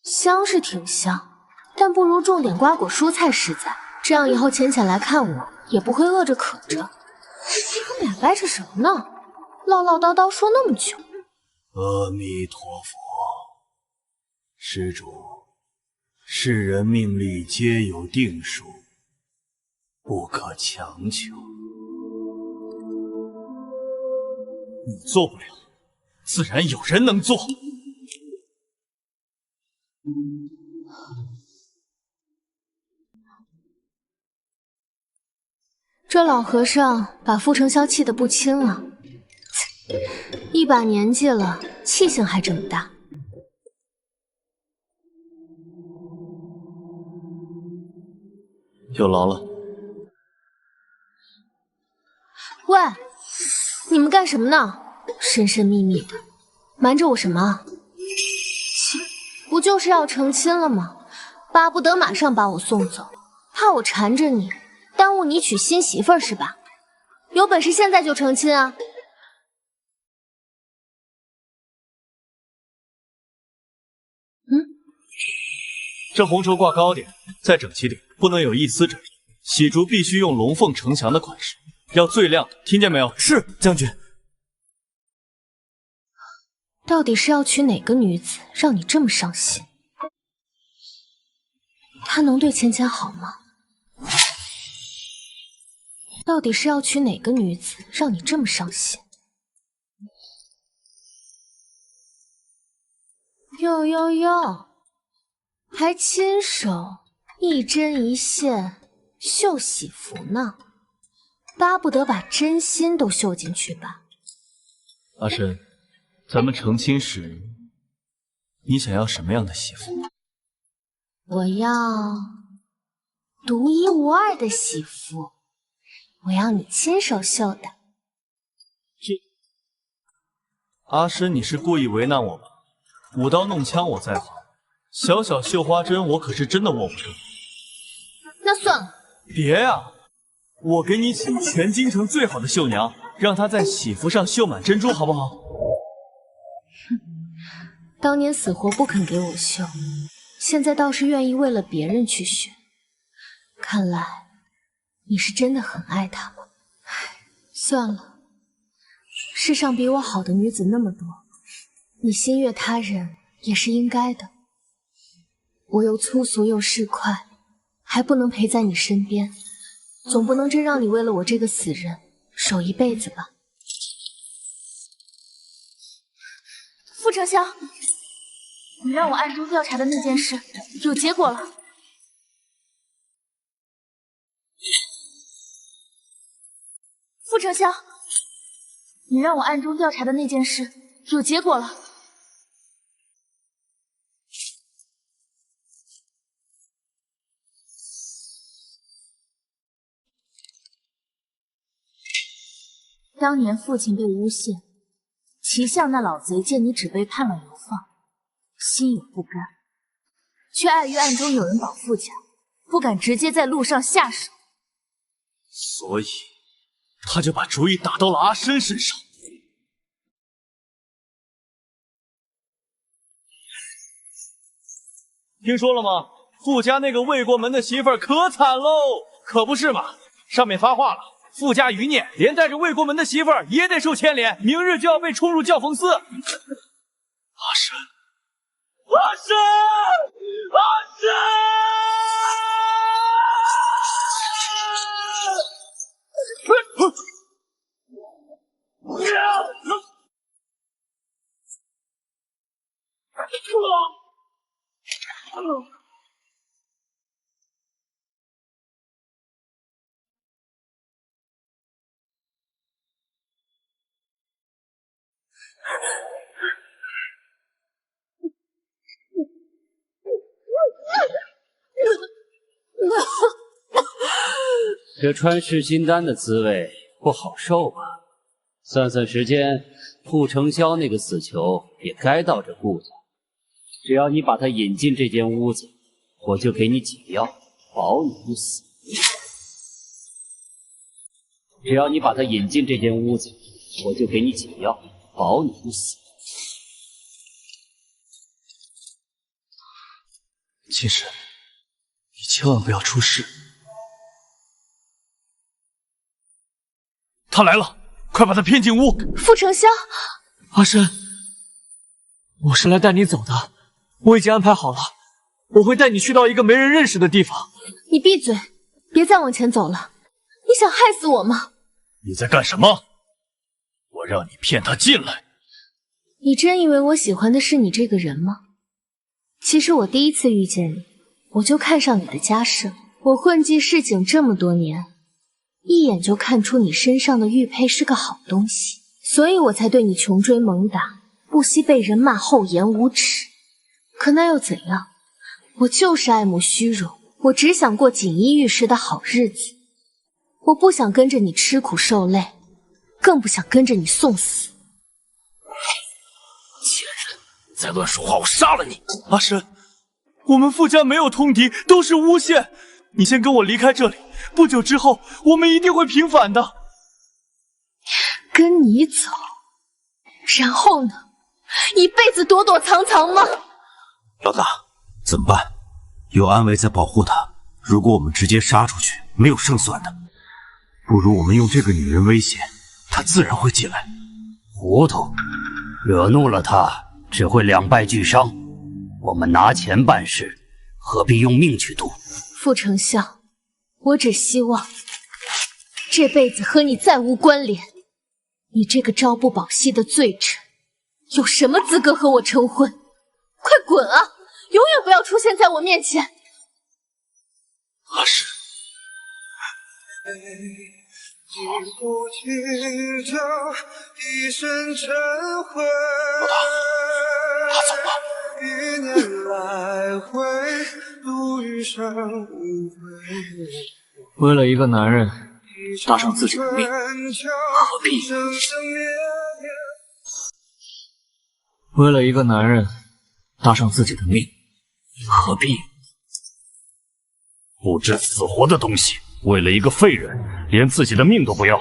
Speaker 1: 香是挺香，但不如种点瓜果蔬菜实在，这样以后芊芊来看我也不会饿着渴着。他们俩掰扯什么呢？唠唠叨叨说那么久。
Speaker 6: 阿弥陀佛，施主。世人命里皆有定数，不可强求。
Speaker 2: 你做不了，自然有人能做。
Speaker 1: 这老和尚把傅承霄气得不轻啊！一把年纪了，气性还这么大。
Speaker 2: 有劳了。
Speaker 1: 喂，你们干什么呢？神神秘秘的，瞒着我什么？不就是要成亲了吗？巴不得马上把我送走，怕我缠着你，耽误你娶新媳妇儿是吧？有本事现在就成亲啊！
Speaker 2: 这红绸挂高点，再整齐点，不能有一丝褶。喜烛必须用龙凤呈祥的款式，要最亮的，听见没有？
Speaker 6: 是，将军。
Speaker 1: 到底是要娶哪个女子，让你这么伤心？她能对芊芊好吗？到底是要娶哪个女子，让你这么伤心？哟，还亲手一针一线绣喜服呢，巴不得把真心都绣进去吧。
Speaker 2: 阿深，咱们成亲时，你想要什么样的媳妇？
Speaker 1: 我要独一无二的媳妇，我要你亲手绣的。
Speaker 2: 这阿深，你是故意为难我吧？舞刀弄枪我在行，小小绣花针我可是真的握不住。
Speaker 1: 那算了，
Speaker 2: 别呀，我给你请全京城最好的绣娘，让她在喜服上绣满珍珠，好不好？
Speaker 1: 哼，当年死活不肯给我绣，现在倒是愿意为了别人去学。看来你是真的很爱他吗？唉，算了。世上比我好的女子那么多，你心悦他人也是应该的。我又粗俗又市侩，还不能陪在你身边，总不能真让你为了我这个死人守一辈子吧？
Speaker 5: 傅承霄，你让我暗中调查的那件事有结果了。傅承霄。你让我暗中调查的那件事有结果了。当年父亲被诬陷，齐相那老贼见你只被判了流放，心有不甘，却碍于暗中有人保傅家，不敢直接在路上下手，
Speaker 2: 所以他就把主意打到了阿深身上。听说了吗？傅家那个未过门的媳妇儿可惨喽！可不是嘛，上面发话了，傅家余孽连带着未过门的媳妇儿也得受牵连，明日就要被冲入教逢司。阿深，阿深，阿深！
Speaker 11: 这穿噬心丹的滋味不好受吧？算算时间，傅承霄那个死囚也该到这顾家。只要你把他引进这间屋子，我就给你解药，保你不死。只要你把他引进这间屋子，我就给你解药，保你不死。
Speaker 2: 秦深，你千万不要出事。他来了，快把他骗进屋。
Speaker 1: 傅承霄，
Speaker 4: 阿深，我是来带你走的，我已经安排好了，我会带你去到一个没人认识的地方。
Speaker 1: 你闭嘴，别再往前走了。你想害死我吗？
Speaker 2: 你在干什么？我让你骗他进来。
Speaker 1: 你真以为我喜欢的是你这个人吗？其实我第一次遇见你，我就看上你的家世。我混迹市井这么多年，一眼就看出你身上的玉佩是个好东西，所以我才对你穷追猛打，不惜被人骂厚颜无耻。可那又怎样？我就是爱慕虚荣，我只想过锦衣玉食的好日子。我不想跟着你吃苦受累，更不想跟着你送死。
Speaker 2: 贱人，再乱说话，我杀了你！阿深，我们傅家没有通敌，都是诬陷。你先跟我离开这里，不久之后，我们一定会平反的。
Speaker 1: 跟你走，然后呢？一辈子躲躲藏藏吗？
Speaker 6: 老大，怎么办？有安维在保护他，如果我们直接杀出去，没有胜算的。不如我们用这个女人威胁，她自然会进来。
Speaker 11: 糊涂，惹怒了她，只会两败俱伤。我们拿钱办事，何必用命去赌？
Speaker 1: 傅承霄，我只希望这辈子和你再无关联。你这个朝不保夕的罪臣，有什么资格和我成婚？快滚啊！永远不要出现在我面前！
Speaker 2: 阿深，老大，他走了。
Speaker 4: 为了一个男人，搭上自己的命，何必？
Speaker 2: 为了一个男人搭上自己的命，何必？
Speaker 14: 不知死活的东西，为了一个废人，连自己的命都不要。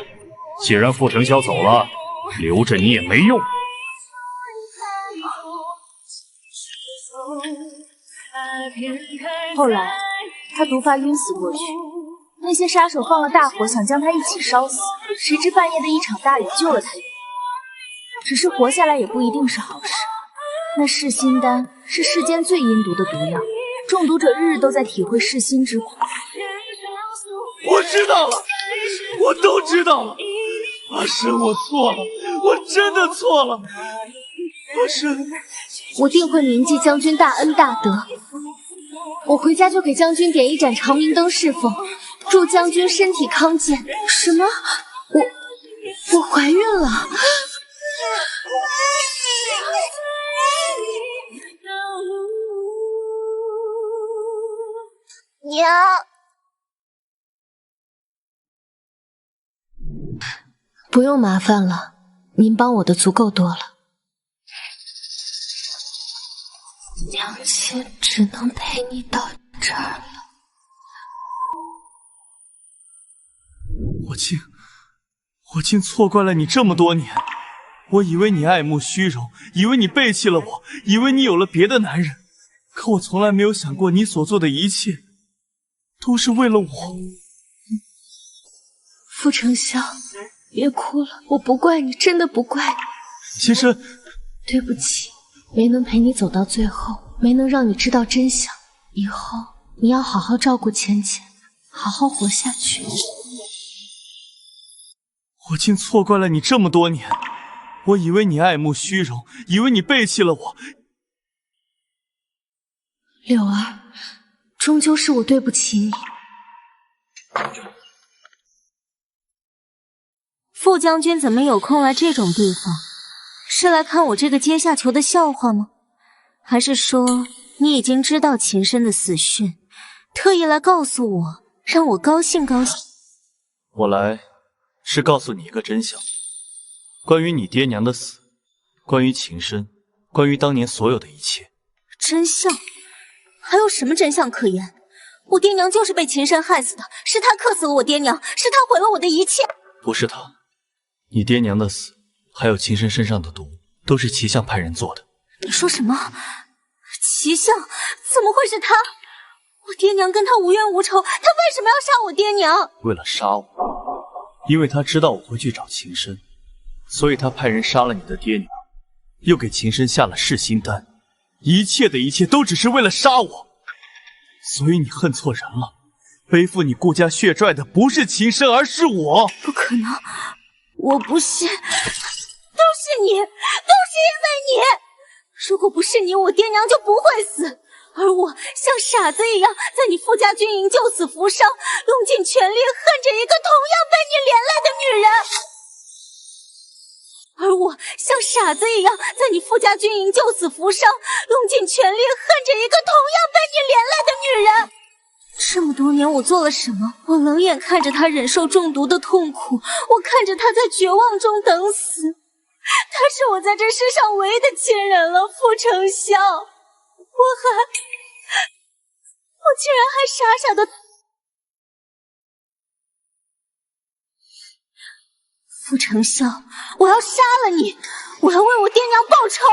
Speaker 14: 既然傅承霄走了，留着你也没用。
Speaker 5: 后来他毒发晕死过去，那些杀手放了大火，想将他一起烧死，谁知半夜的一场大雨救了他一命。只是活下来也不一定是好事。那噬心丹是世间最阴毒的毒药，中毒者日日都在体会噬心之苦。
Speaker 2: 我知道了，我都知道了。阿深，我错了，我真的错了。阿深，
Speaker 1: 我定会铭记将军大恩大德。我回家就给将军点一盏长明灯侍奉，祝将军身体康健。什么？我怀孕了？
Speaker 3: 娘，
Speaker 1: 不用麻烦了，您帮我的足够多了。娘亲只能陪你到这儿了。
Speaker 2: 我竟错怪了你这么多年。我以为你爱慕虚荣，以为你背弃了我，以为你有了别的男人，可我从来没有想过你所做的一切都是为了我。
Speaker 1: 傅承霄，别哭了，我不怪你，真的不怪你。
Speaker 2: 其实，
Speaker 1: 对不起，没能陪你走到最后，没能让你知道真相。以后你要好好照顾浅浅，好好活下去。
Speaker 2: 我竟错怪了你这么多年。我以为你爱慕虚荣，以为你背弃了我。
Speaker 1: 柳儿，终究是我对不起你。
Speaker 8: 傅将军怎么有空来这种地方？是来看我这个阶下囚的笑话吗？还是说你已经知道秦深的死讯，特意来告诉我，让我高兴高兴？
Speaker 2: 我来是告诉你一个真相，关于你爹娘的死，关于秦深，关于当年所有的一切。
Speaker 8: 真相？还有什么真相可言？我爹娘就是被秦深害死的，是他克死了我爹娘，是他毁了我的一切。
Speaker 2: 不是他，你爹娘的死，还有秦深身上的毒，都是齐相派人做的。
Speaker 8: 你说什么？齐相？怎么会是他？我爹娘跟他无冤无仇，他为什么要杀我爹娘？
Speaker 2: 为了杀我，因为他知道我会去找秦深，所以他派人杀了你的爹娘，又给秦深下了噬心丹，一切的一切都只是为了杀我。所以你恨错人了，背负你顾家血债的不是秦深，而是我。
Speaker 8: 不可能，我不是，都是你，都是因为你。如果不是你，我爹娘就不会死。而我像傻子一样在你傅家军营救死扶伤，用尽全力恨着一个同样被你连累的女人。而我像傻子一样在你傅家军营救死扶伤，用尽全力恨着一个同样被你连累的女人。这么多年我做了什么？我冷眼看着她忍受中毒的痛苦，我看着她在绝望中等死。她是我在这世上唯一的亲人了，傅承霄。我竟然还傻傻的。傅承霄，我要杀了你！我要为我爹娘报仇！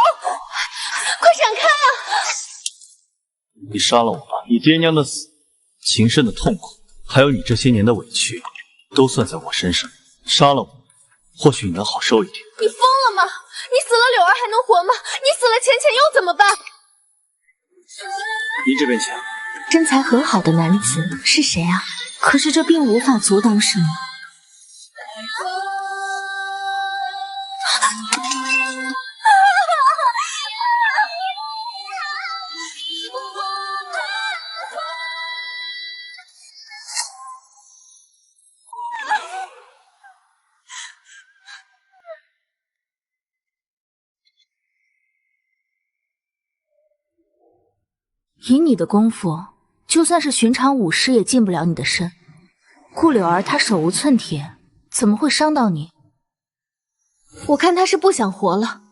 Speaker 8: 快闪开啊！
Speaker 2: 你杀了我吧，你爹娘的死，秦深的痛苦，还有你这些年的委屈，都算在我身上。杀了我，或许你能好受一点。
Speaker 12: 你疯了吗？你死了柳儿还能活吗？你死了浅浅又怎么办？
Speaker 2: 您这边请。
Speaker 1: 身材很好的男子是谁啊？
Speaker 8: 可是这并无法阻挡什么。
Speaker 5: 以你的功夫，就算是寻常武士也近不了你的身。顾柳儿她手无寸铁，怎么会伤到你？
Speaker 1: 我看他是不想活了，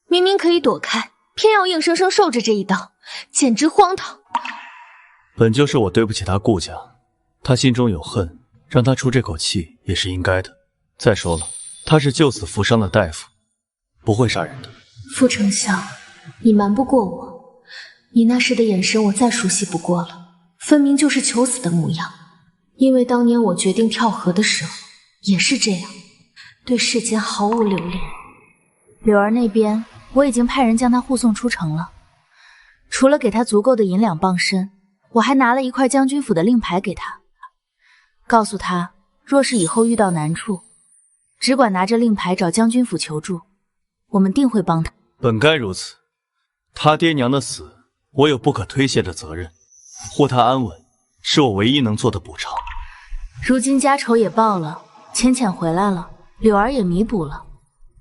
Speaker 1: 明明可以躲开，偏要硬生生受着这一刀，简直荒唐。
Speaker 2: 本就是我对不起他顾家，他心中有恨，让他出这口气也是应该的。再说了，他是救死扶伤的大夫，不会杀人的。
Speaker 1: 傅丞相，你瞒不过我，你那时的眼神我再熟悉不过了，分明就是求死的模样。因为当年我决定跳河的时候也是这样，对世间毫无留恋。
Speaker 5: 柳儿那边我已经派人将他护送出城了，除了给他足够的银两傍身，我还拿了一块将军府的令牌给他，告诉他若是以后遇到难处，只管拿着令牌找将军府求助，我们定会帮他。
Speaker 2: 本该如此，他爹娘的死，我有不可推卸的责任，护他安稳，是我唯一能做的补偿。
Speaker 5: 如今家仇也报了，浅浅回来了，柳儿也弥补了，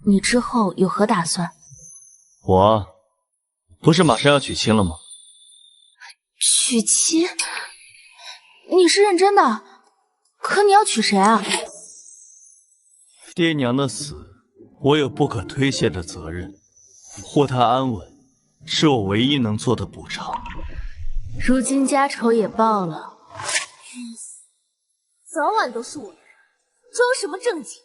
Speaker 5: 你之后有何打算？
Speaker 2: 我啊，不是马上要娶亲了吗？
Speaker 5: 娶亲？你是认真的？可你要娶谁啊？
Speaker 2: 爹娘的死，我有不可推卸的责任，护他安稳，是我唯一能做的补偿。
Speaker 5: 如今家仇也报了，
Speaker 12: 早晚都是我的人，装什么正经？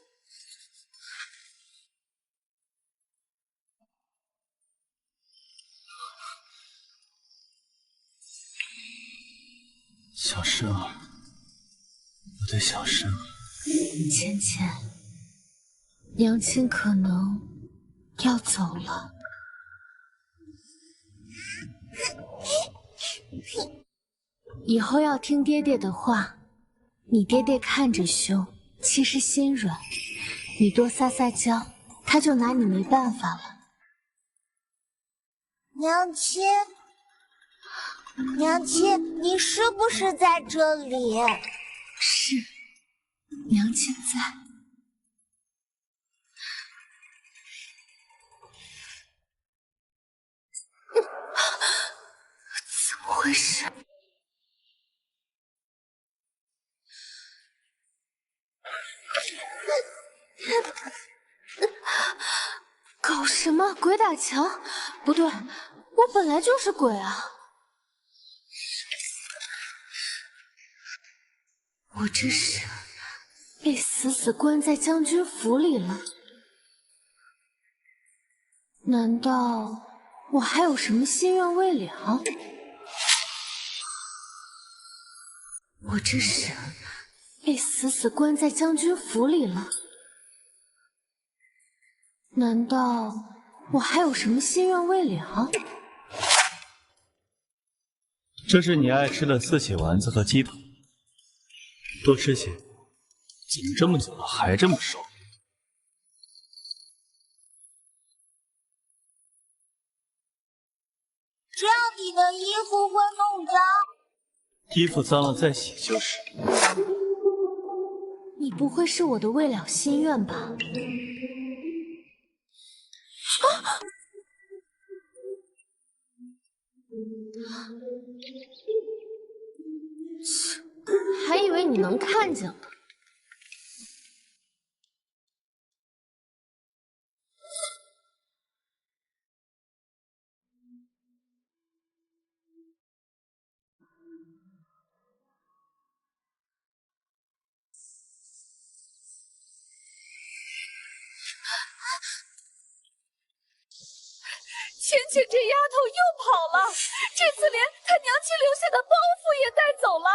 Speaker 2: 小生啊，我的小生。
Speaker 1: 浅浅，娘亲可能要走了。以后要听爹爹的话，你爹爹看着凶，其实心软，你多撒撒娇，他就拿你没办法了。
Speaker 3: 娘亲，娘亲，你是不是在这里？
Speaker 1: 是，娘亲在。怎么回事？搞什么？鬼打墙？不对，我本来就是鬼啊！我这是被死死关在将军府里了？难道我还有什么心愿未了？我这是被死死关在将军府里了？难道我还有什么心愿未了？
Speaker 2: 这是你爱吃的四喜丸子和鸡腿，多吃些。怎么这么久了还这么瘦？
Speaker 3: 这样你的衣服会弄脏。
Speaker 2: 衣服脏了再洗就是。
Speaker 1: 你不会是我的未了心愿吧？还以为你能看见了。
Speaker 12: 浅浅这丫头又跑了，这次连她娘亲留下的包袱也带走了。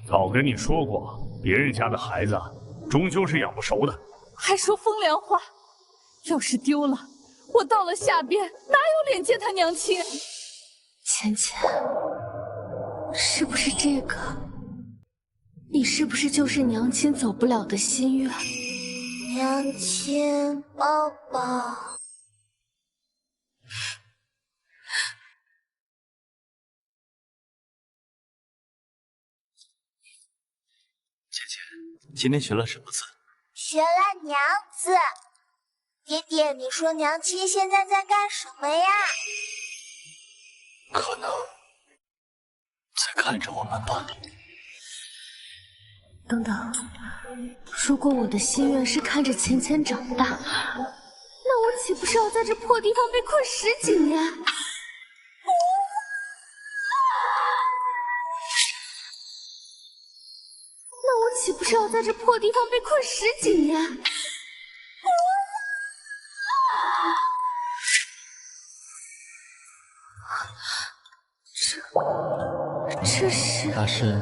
Speaker 14: 早跟你说过，别人家的孩子终究是养不熟的。
Speaker 12: 还说风凉话，要是丢了，我到了下边哪有脸见她娘亲？
Speaker 1: 浅浅，是不是这个？你是不是就是娘亲走不了的心愿？
Speaker 3: 娘亲抱抱。
Speaker 2: 今天学了什么字？
Speaker 3: 学了娘字。爹爹，你说娘亲现在在干什么呀？
Speaker 2: 可能在看着我们吧。
Speaker 1: 等等，如果我的心愿是看着浅浅长大，那我
Speaker 12: 岂不是要在这破地方被困10几年？那我岂不是要在这破地方被困10几年？这是
Speaker 2: 大师，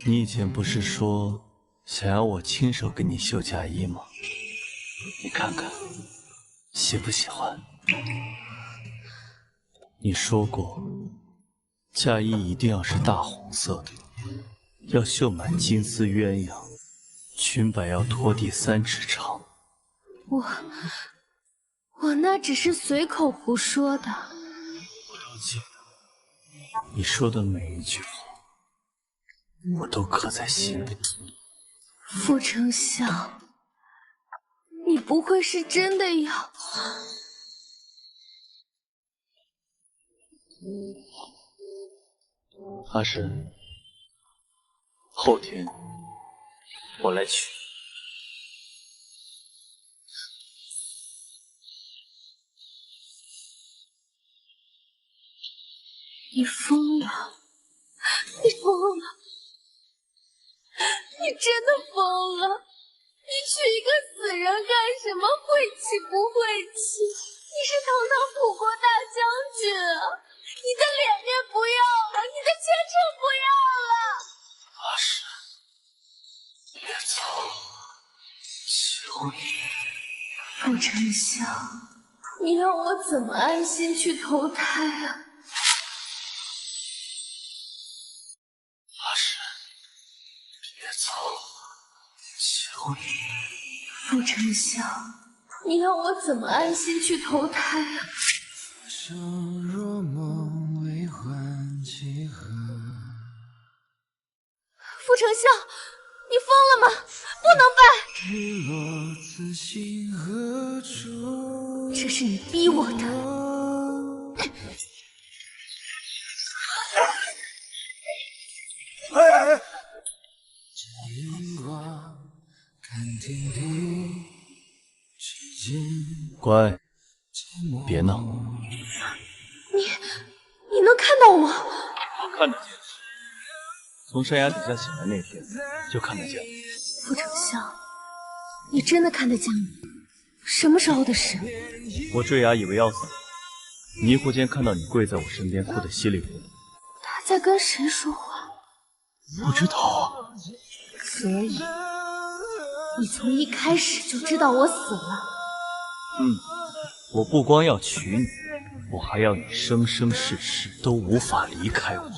Speaker 2: 你以前不是说想要我亲手给你绣嫁衣吗？你看看，喜不喜欢？你说过，嫁衣一定要是大红色的，要绣满金丝鸳鸯，裙摆要拖地3尺长。
Speaker 12: 我那只是随口胡说的。
Speaker 2: 我记得你说的每一句话，我都刻在心里。
Speaker 12: 傅丞相，你不会是真的要……
Speaker 2: 阿诗，后天我来娶。
Speaker 12: 你疯了！你疯了！你真的疯了！你娶一个死人干什么？晦气不晦气？你是堂堂辅国大将军啊！你的脸面不要了，你的前程不要了！
Speaker 2: 阿诗，别走，求你！
Speaker 12: 傅丞相，你让我怎么安心去投胎啊？
Speaker 2: 阿诗，别走，求你！
Speaker 12: 傅丞相，你让我怎么安心去投胎啊？
Speaker 9: 若梦为欢几何？
Speaker 12: 傅丞相，你疯了吗？不能办！
Speaker 9: 日落此心何处？
Speaker 12: 这是你逼我的。
Speaker 6: 哎！
Speaker 9: 荧光看天地，之间
Speaker 2: 乖，别闹。
Speaker 12: 你能看到我？
Speaker 2: 我看得见。从山崖底下醒来那天，就看得见了。
Speaker 12: 傅丞相，你真的看得见我？什么时候的事？
Speaker 2: 我坠崖以为要死，迷糊间看到你跪在我身边，哭得稀里糊涂。
Speaker 12: 他在跟谁说话？
Speaker 2: 不知道。
Speaker 12: 所以，你从一开始就知道我死了。
Speaker 2: 我不光要娶你，我还要你生生世世都无法离开我。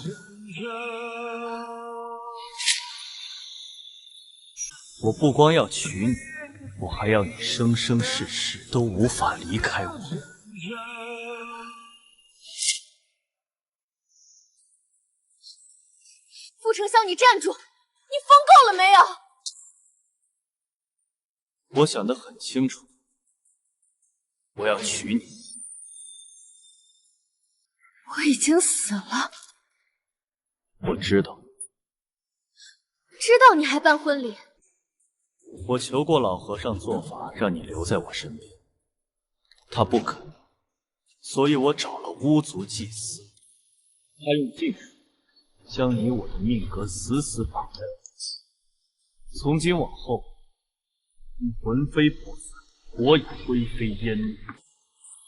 Speaker 2: 我不光要娶你，我还要你生生世世都无法离开我。
Speaker 12: 傅丞相，你站住！你疯够了没有？
Speaker 2: 我想得很清楚，我要娶你。
Speaker 12: 我已经死了。
Speaker 2: 我知道。
Speaker 12: 知道你还办婚礼？
Speaker 2: 我求过老和尚做法，让你留在我身边，他不肯，所以我找了巫族祭司，他用禁术将你我的命格死死绑在了一起。从今往后，你魂飞魄散，火已灰飞烟灭。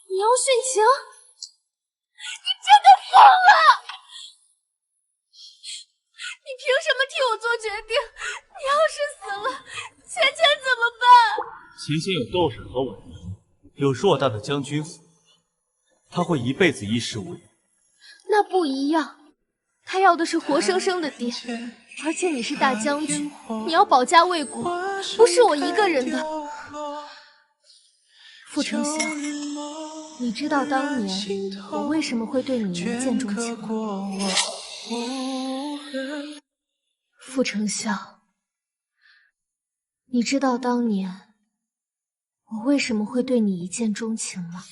Speaker 12: 你要殉情？你真的疯了！你凭什么替我做决定？你要是死了，芊芊怎么办？
Speaker 2: 秦仙有斗婶和婉仪，有偌大的将军府，他会一辈子衣食无忧。
Speaker 12: 那不一样，他要的是活生生的爹，而且你是大将军，你要保家卫国，不是我一个人的。傅丞相，你知道当年我为什么会对你一见钟情吗？傅丞相，你知道当年我为什么会对你一见钟情吗？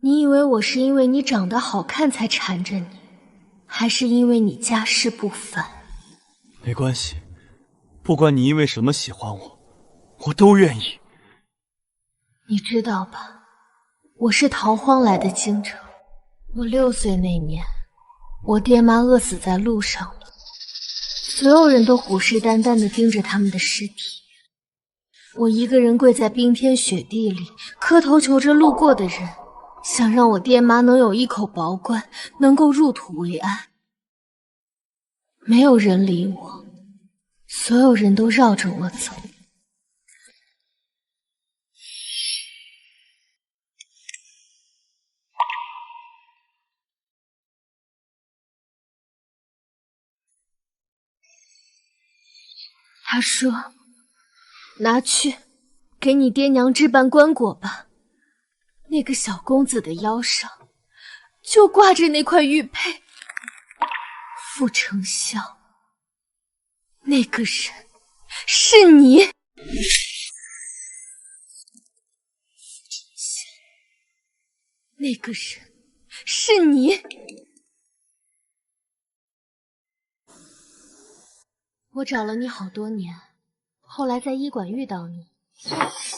Speaker 1: 你以为我是因为你长得好看才缠着你，还是因为你家世不凡？
Speaker 2: 没关系，不管你因为什么喜欢我，我都愿意。
Speaker 1: 你知道吧，我是逃荒来的京城。我6岁那年，我爹妈饿死在路上了，所有人都虎视眈眈地盯着他们的尸体。我一个人跪在冰天雪地里，磕头求着路过的人，想让我爹妈能有一口饱罐，能够入土为安。没有人理我，所有人都绕着我走。他说：“拿去，给你爹娘置办棺椁吧。”那个小公子的腰上就挂着那块玉佩。傅成孝，那个人是你。那个人是你。我找了你好多年，后来在医馆遇到你。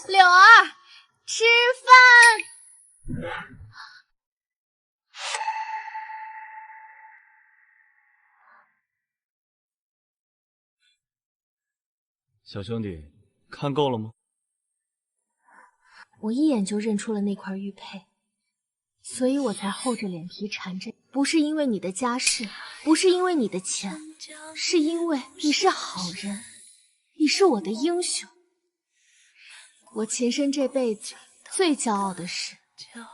Speaker 12: 柳儿，吃饭。
Speaker 2: 小兄弟，看够了吗？
Speaker 1: 我一眼就认出了那块玉佩，所以我才厚着脸皮缠着你。不是因为你的家世，不是因为你的钱，是因为你是好人，你是我的英雄。我秦深这辈子最骄傲的事，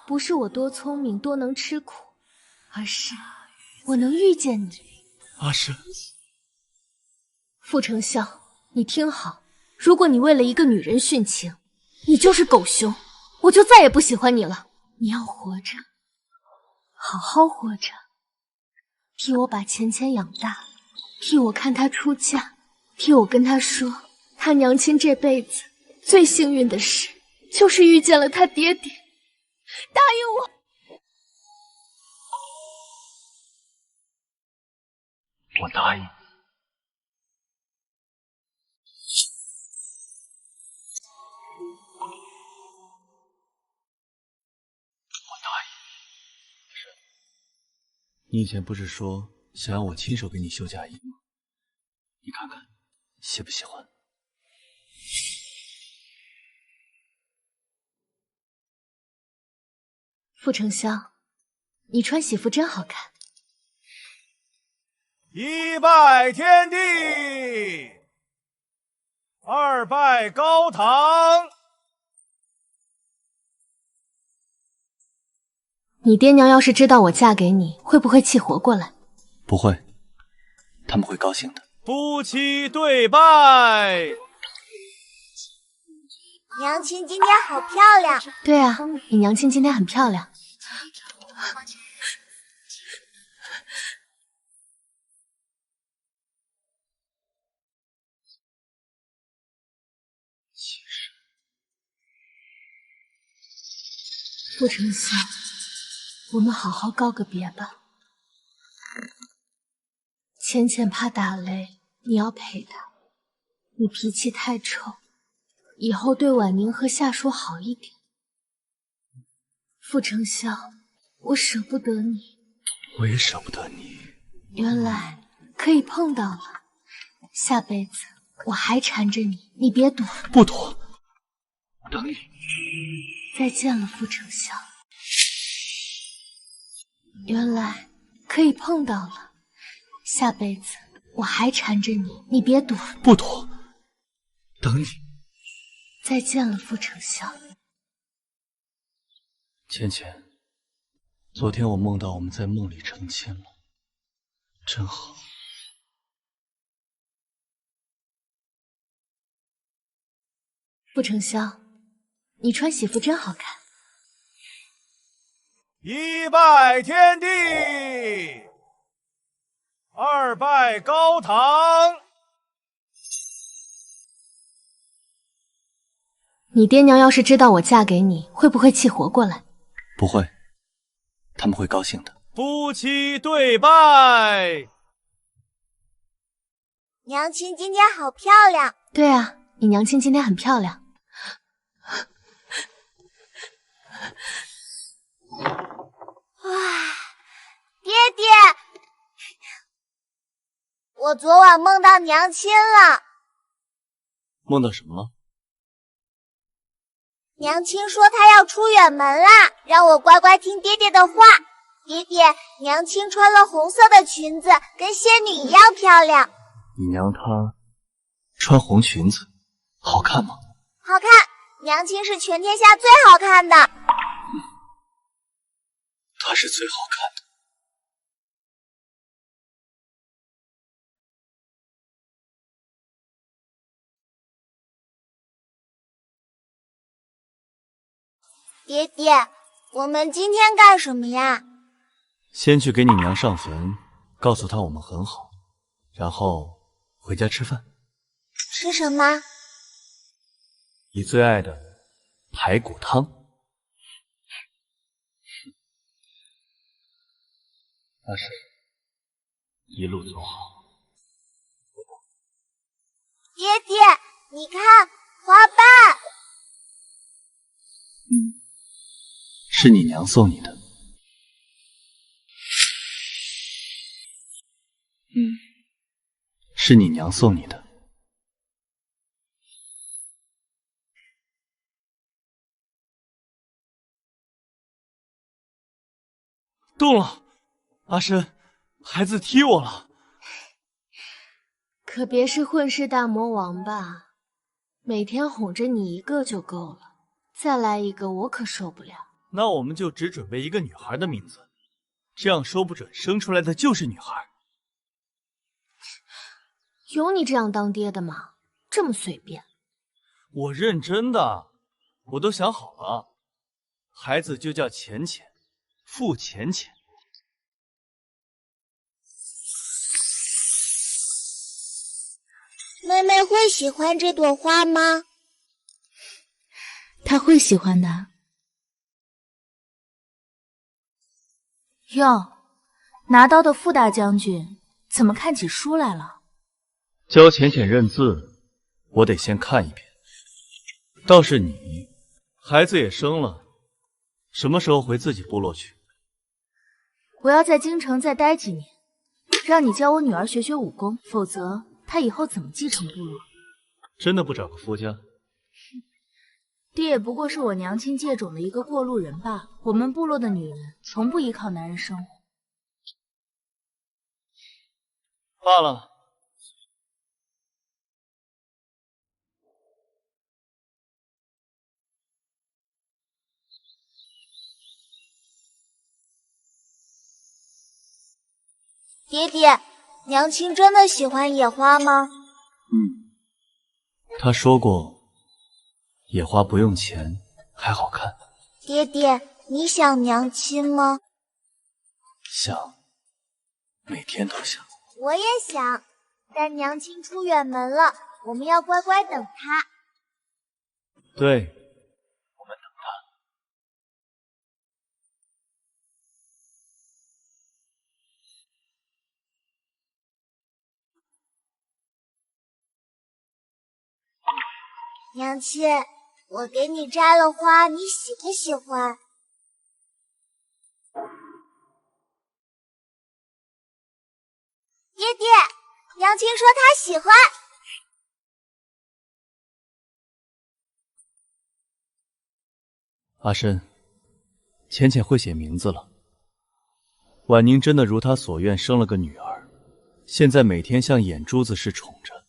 Speaker 1: 不是我多聪明多能吃苦，而是我能遇见你。
Speaker 2: 阿深，
Speaker 1: 傅成孝，你听好，如果你为了一个女人殉情，你就是狗熊，我就再也不喜欢你了。你要活着，好好活着，替我把钱钱养大，替我看她出嫁，替我跟她说，她娘亲这辈子最幸运的事就是遇见了她爹爹。答应我。
Speaker 2: 我答应。你以前不是说想要我亲手给你绣嫁衣吗？你看看，喜不喜欢？
Speaker 1: 傅成孝，你穿喜服真好看。
Speaker 6: 一拜天地，二拜高堂。
Speaker 1: 你爹娘要是知道我嫁给你，会不会气活过来？
Speaker 2: 不会，他们会高兴的。
Speaker 6: 夫妻对拜。
Speaker 3: 娘亲今天好漂亮。
Speaker 1: 对啊，你娘亲今天很漂亮。傅成孝，我们好好告个别吧。浅浅怕打雷，你要陪他。你脾气太臭，以后对婉宁和夏叔好一点。傅成孝，我舍不得你。
Speaker 2: 我也舍不得你。
Speaker 1: 原来可以碰到了，下辈子我还缠着你，你别躲。
Speaker 2: 不躲，我等你。
Speaker 1: 再见了，傅成孝。原来可以碰到了，下辈子我还缠着你，你别躲。
Speaker 2: 不躲，等你。
Speaker 1: 再见了，傅成孝。
Speaker 2: 浅浅，昨天我梦到我们在梦里成亲了，真好。
Speaker 1: 傅成孝，你穿喜服真好看。
Speaker 6: 一拜天地，二拜高堂。
Speaker 1: 你爹娘要是知道我嫁给你，会不会气活过来？
Speaker 2: 不会，他们会高兴的。夫妻对拜。
Speaker 3: 娘亲今天好漂亮。
Speaker 1: 对啊，你娘亲今天很漂亮。
Speaker 3: 哇，爹爹，我昨晚梦到娘亲了。
Speaker 2: 梦到什么了？
Speaker 3: 娘亲说她要出远门啦，让我乖乖听爹爹的话。爹爹，娘亲穿了红色的裙子，跟仙女一样漂亮。
Speaker 2: 你娘她穿红裙子，好看吗？
Speaker 3: 好看，娘亲是全天下最好看的。
Speaker 2: 她是最好看的。
Speaker 3: 爹爹，我们今天干什么呀？
Speaker 2: 先去给你娘上坟，告诉她我们很好，然后回家吃饭。
Speaker 3: 吃什么？
Speaker 2: 你最爱的排骨汤。阿婶，一路走好。
Speaker 3: 爹爹，你看花瓣。
Speaker 2: 是你娘送你的。是你娘送你的。动了，阿申，孩子踢我了。
Speaker 1: 可别是混世大魔王吧？每天哄着你一个就够了，再来一个我可受不了。
Speaker 2: 那我们就只准备一个女孩的名字，这样说不准生出来的就是女孩。
Speaker 1: 有你这样当爹的吗？这么随便？
Speaker 2: 我认真的，我都想好了，孩子就叫浅浅，傅浅浅。
Speaker 3: 妹妹会喜欢这朵花吗？
Speaker 5: 她会喜欢的。哟，拿刀的傅大将军怎么看起书来了？
Speaker 2: 教浅浅认字，我得先看一遍。倒是你，孩子也生了，什么时候回自己部落去？
Speaker 5: 我要在京城再待几年，让你教我女儿学学武功，否则她以后怎么继承部落？
Speaker 2: 真的不找个夫家？
Speaker 5: 爹也不过是我娘亲借种的一个过路人罢。我们部落的女人从不依靠男人生活。
Speaker 2: 罢了。
Speaker 3: 爹爹，娘亲真的喜欢野花吗？
Speaker 2: 她说过，野花不用钱，还好看。
Speaker 3: 爹爹，你想娘亲吗？
Speaker 2: 想，每天都想。
Speaker 3: 我也想，但娘亲出远门了，我们要乖乖等她。
Speaker 2: 对，我们等她。
Speaker 3: 娘亲，我给你摘了花，你喜不喜欢？爹爹，娘亲说她喜欢。
Speaker 2: 阿申，浅浅会写名字了。婉宁真的如她所愿生了个女儿，现在每天像眼珠子似宠着。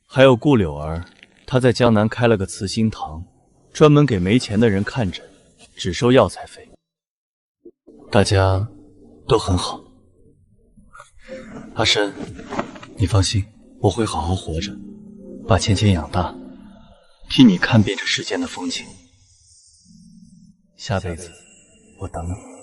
Speaker 2: 还有顾柳儿，她在江南开了个慈心堂，专门给没钱的人看诊，只收药材费。大家都很好。阿申，你放心，我会好好活着，把浅浅养大，替你看遍这世间的风景。下辈子我等你。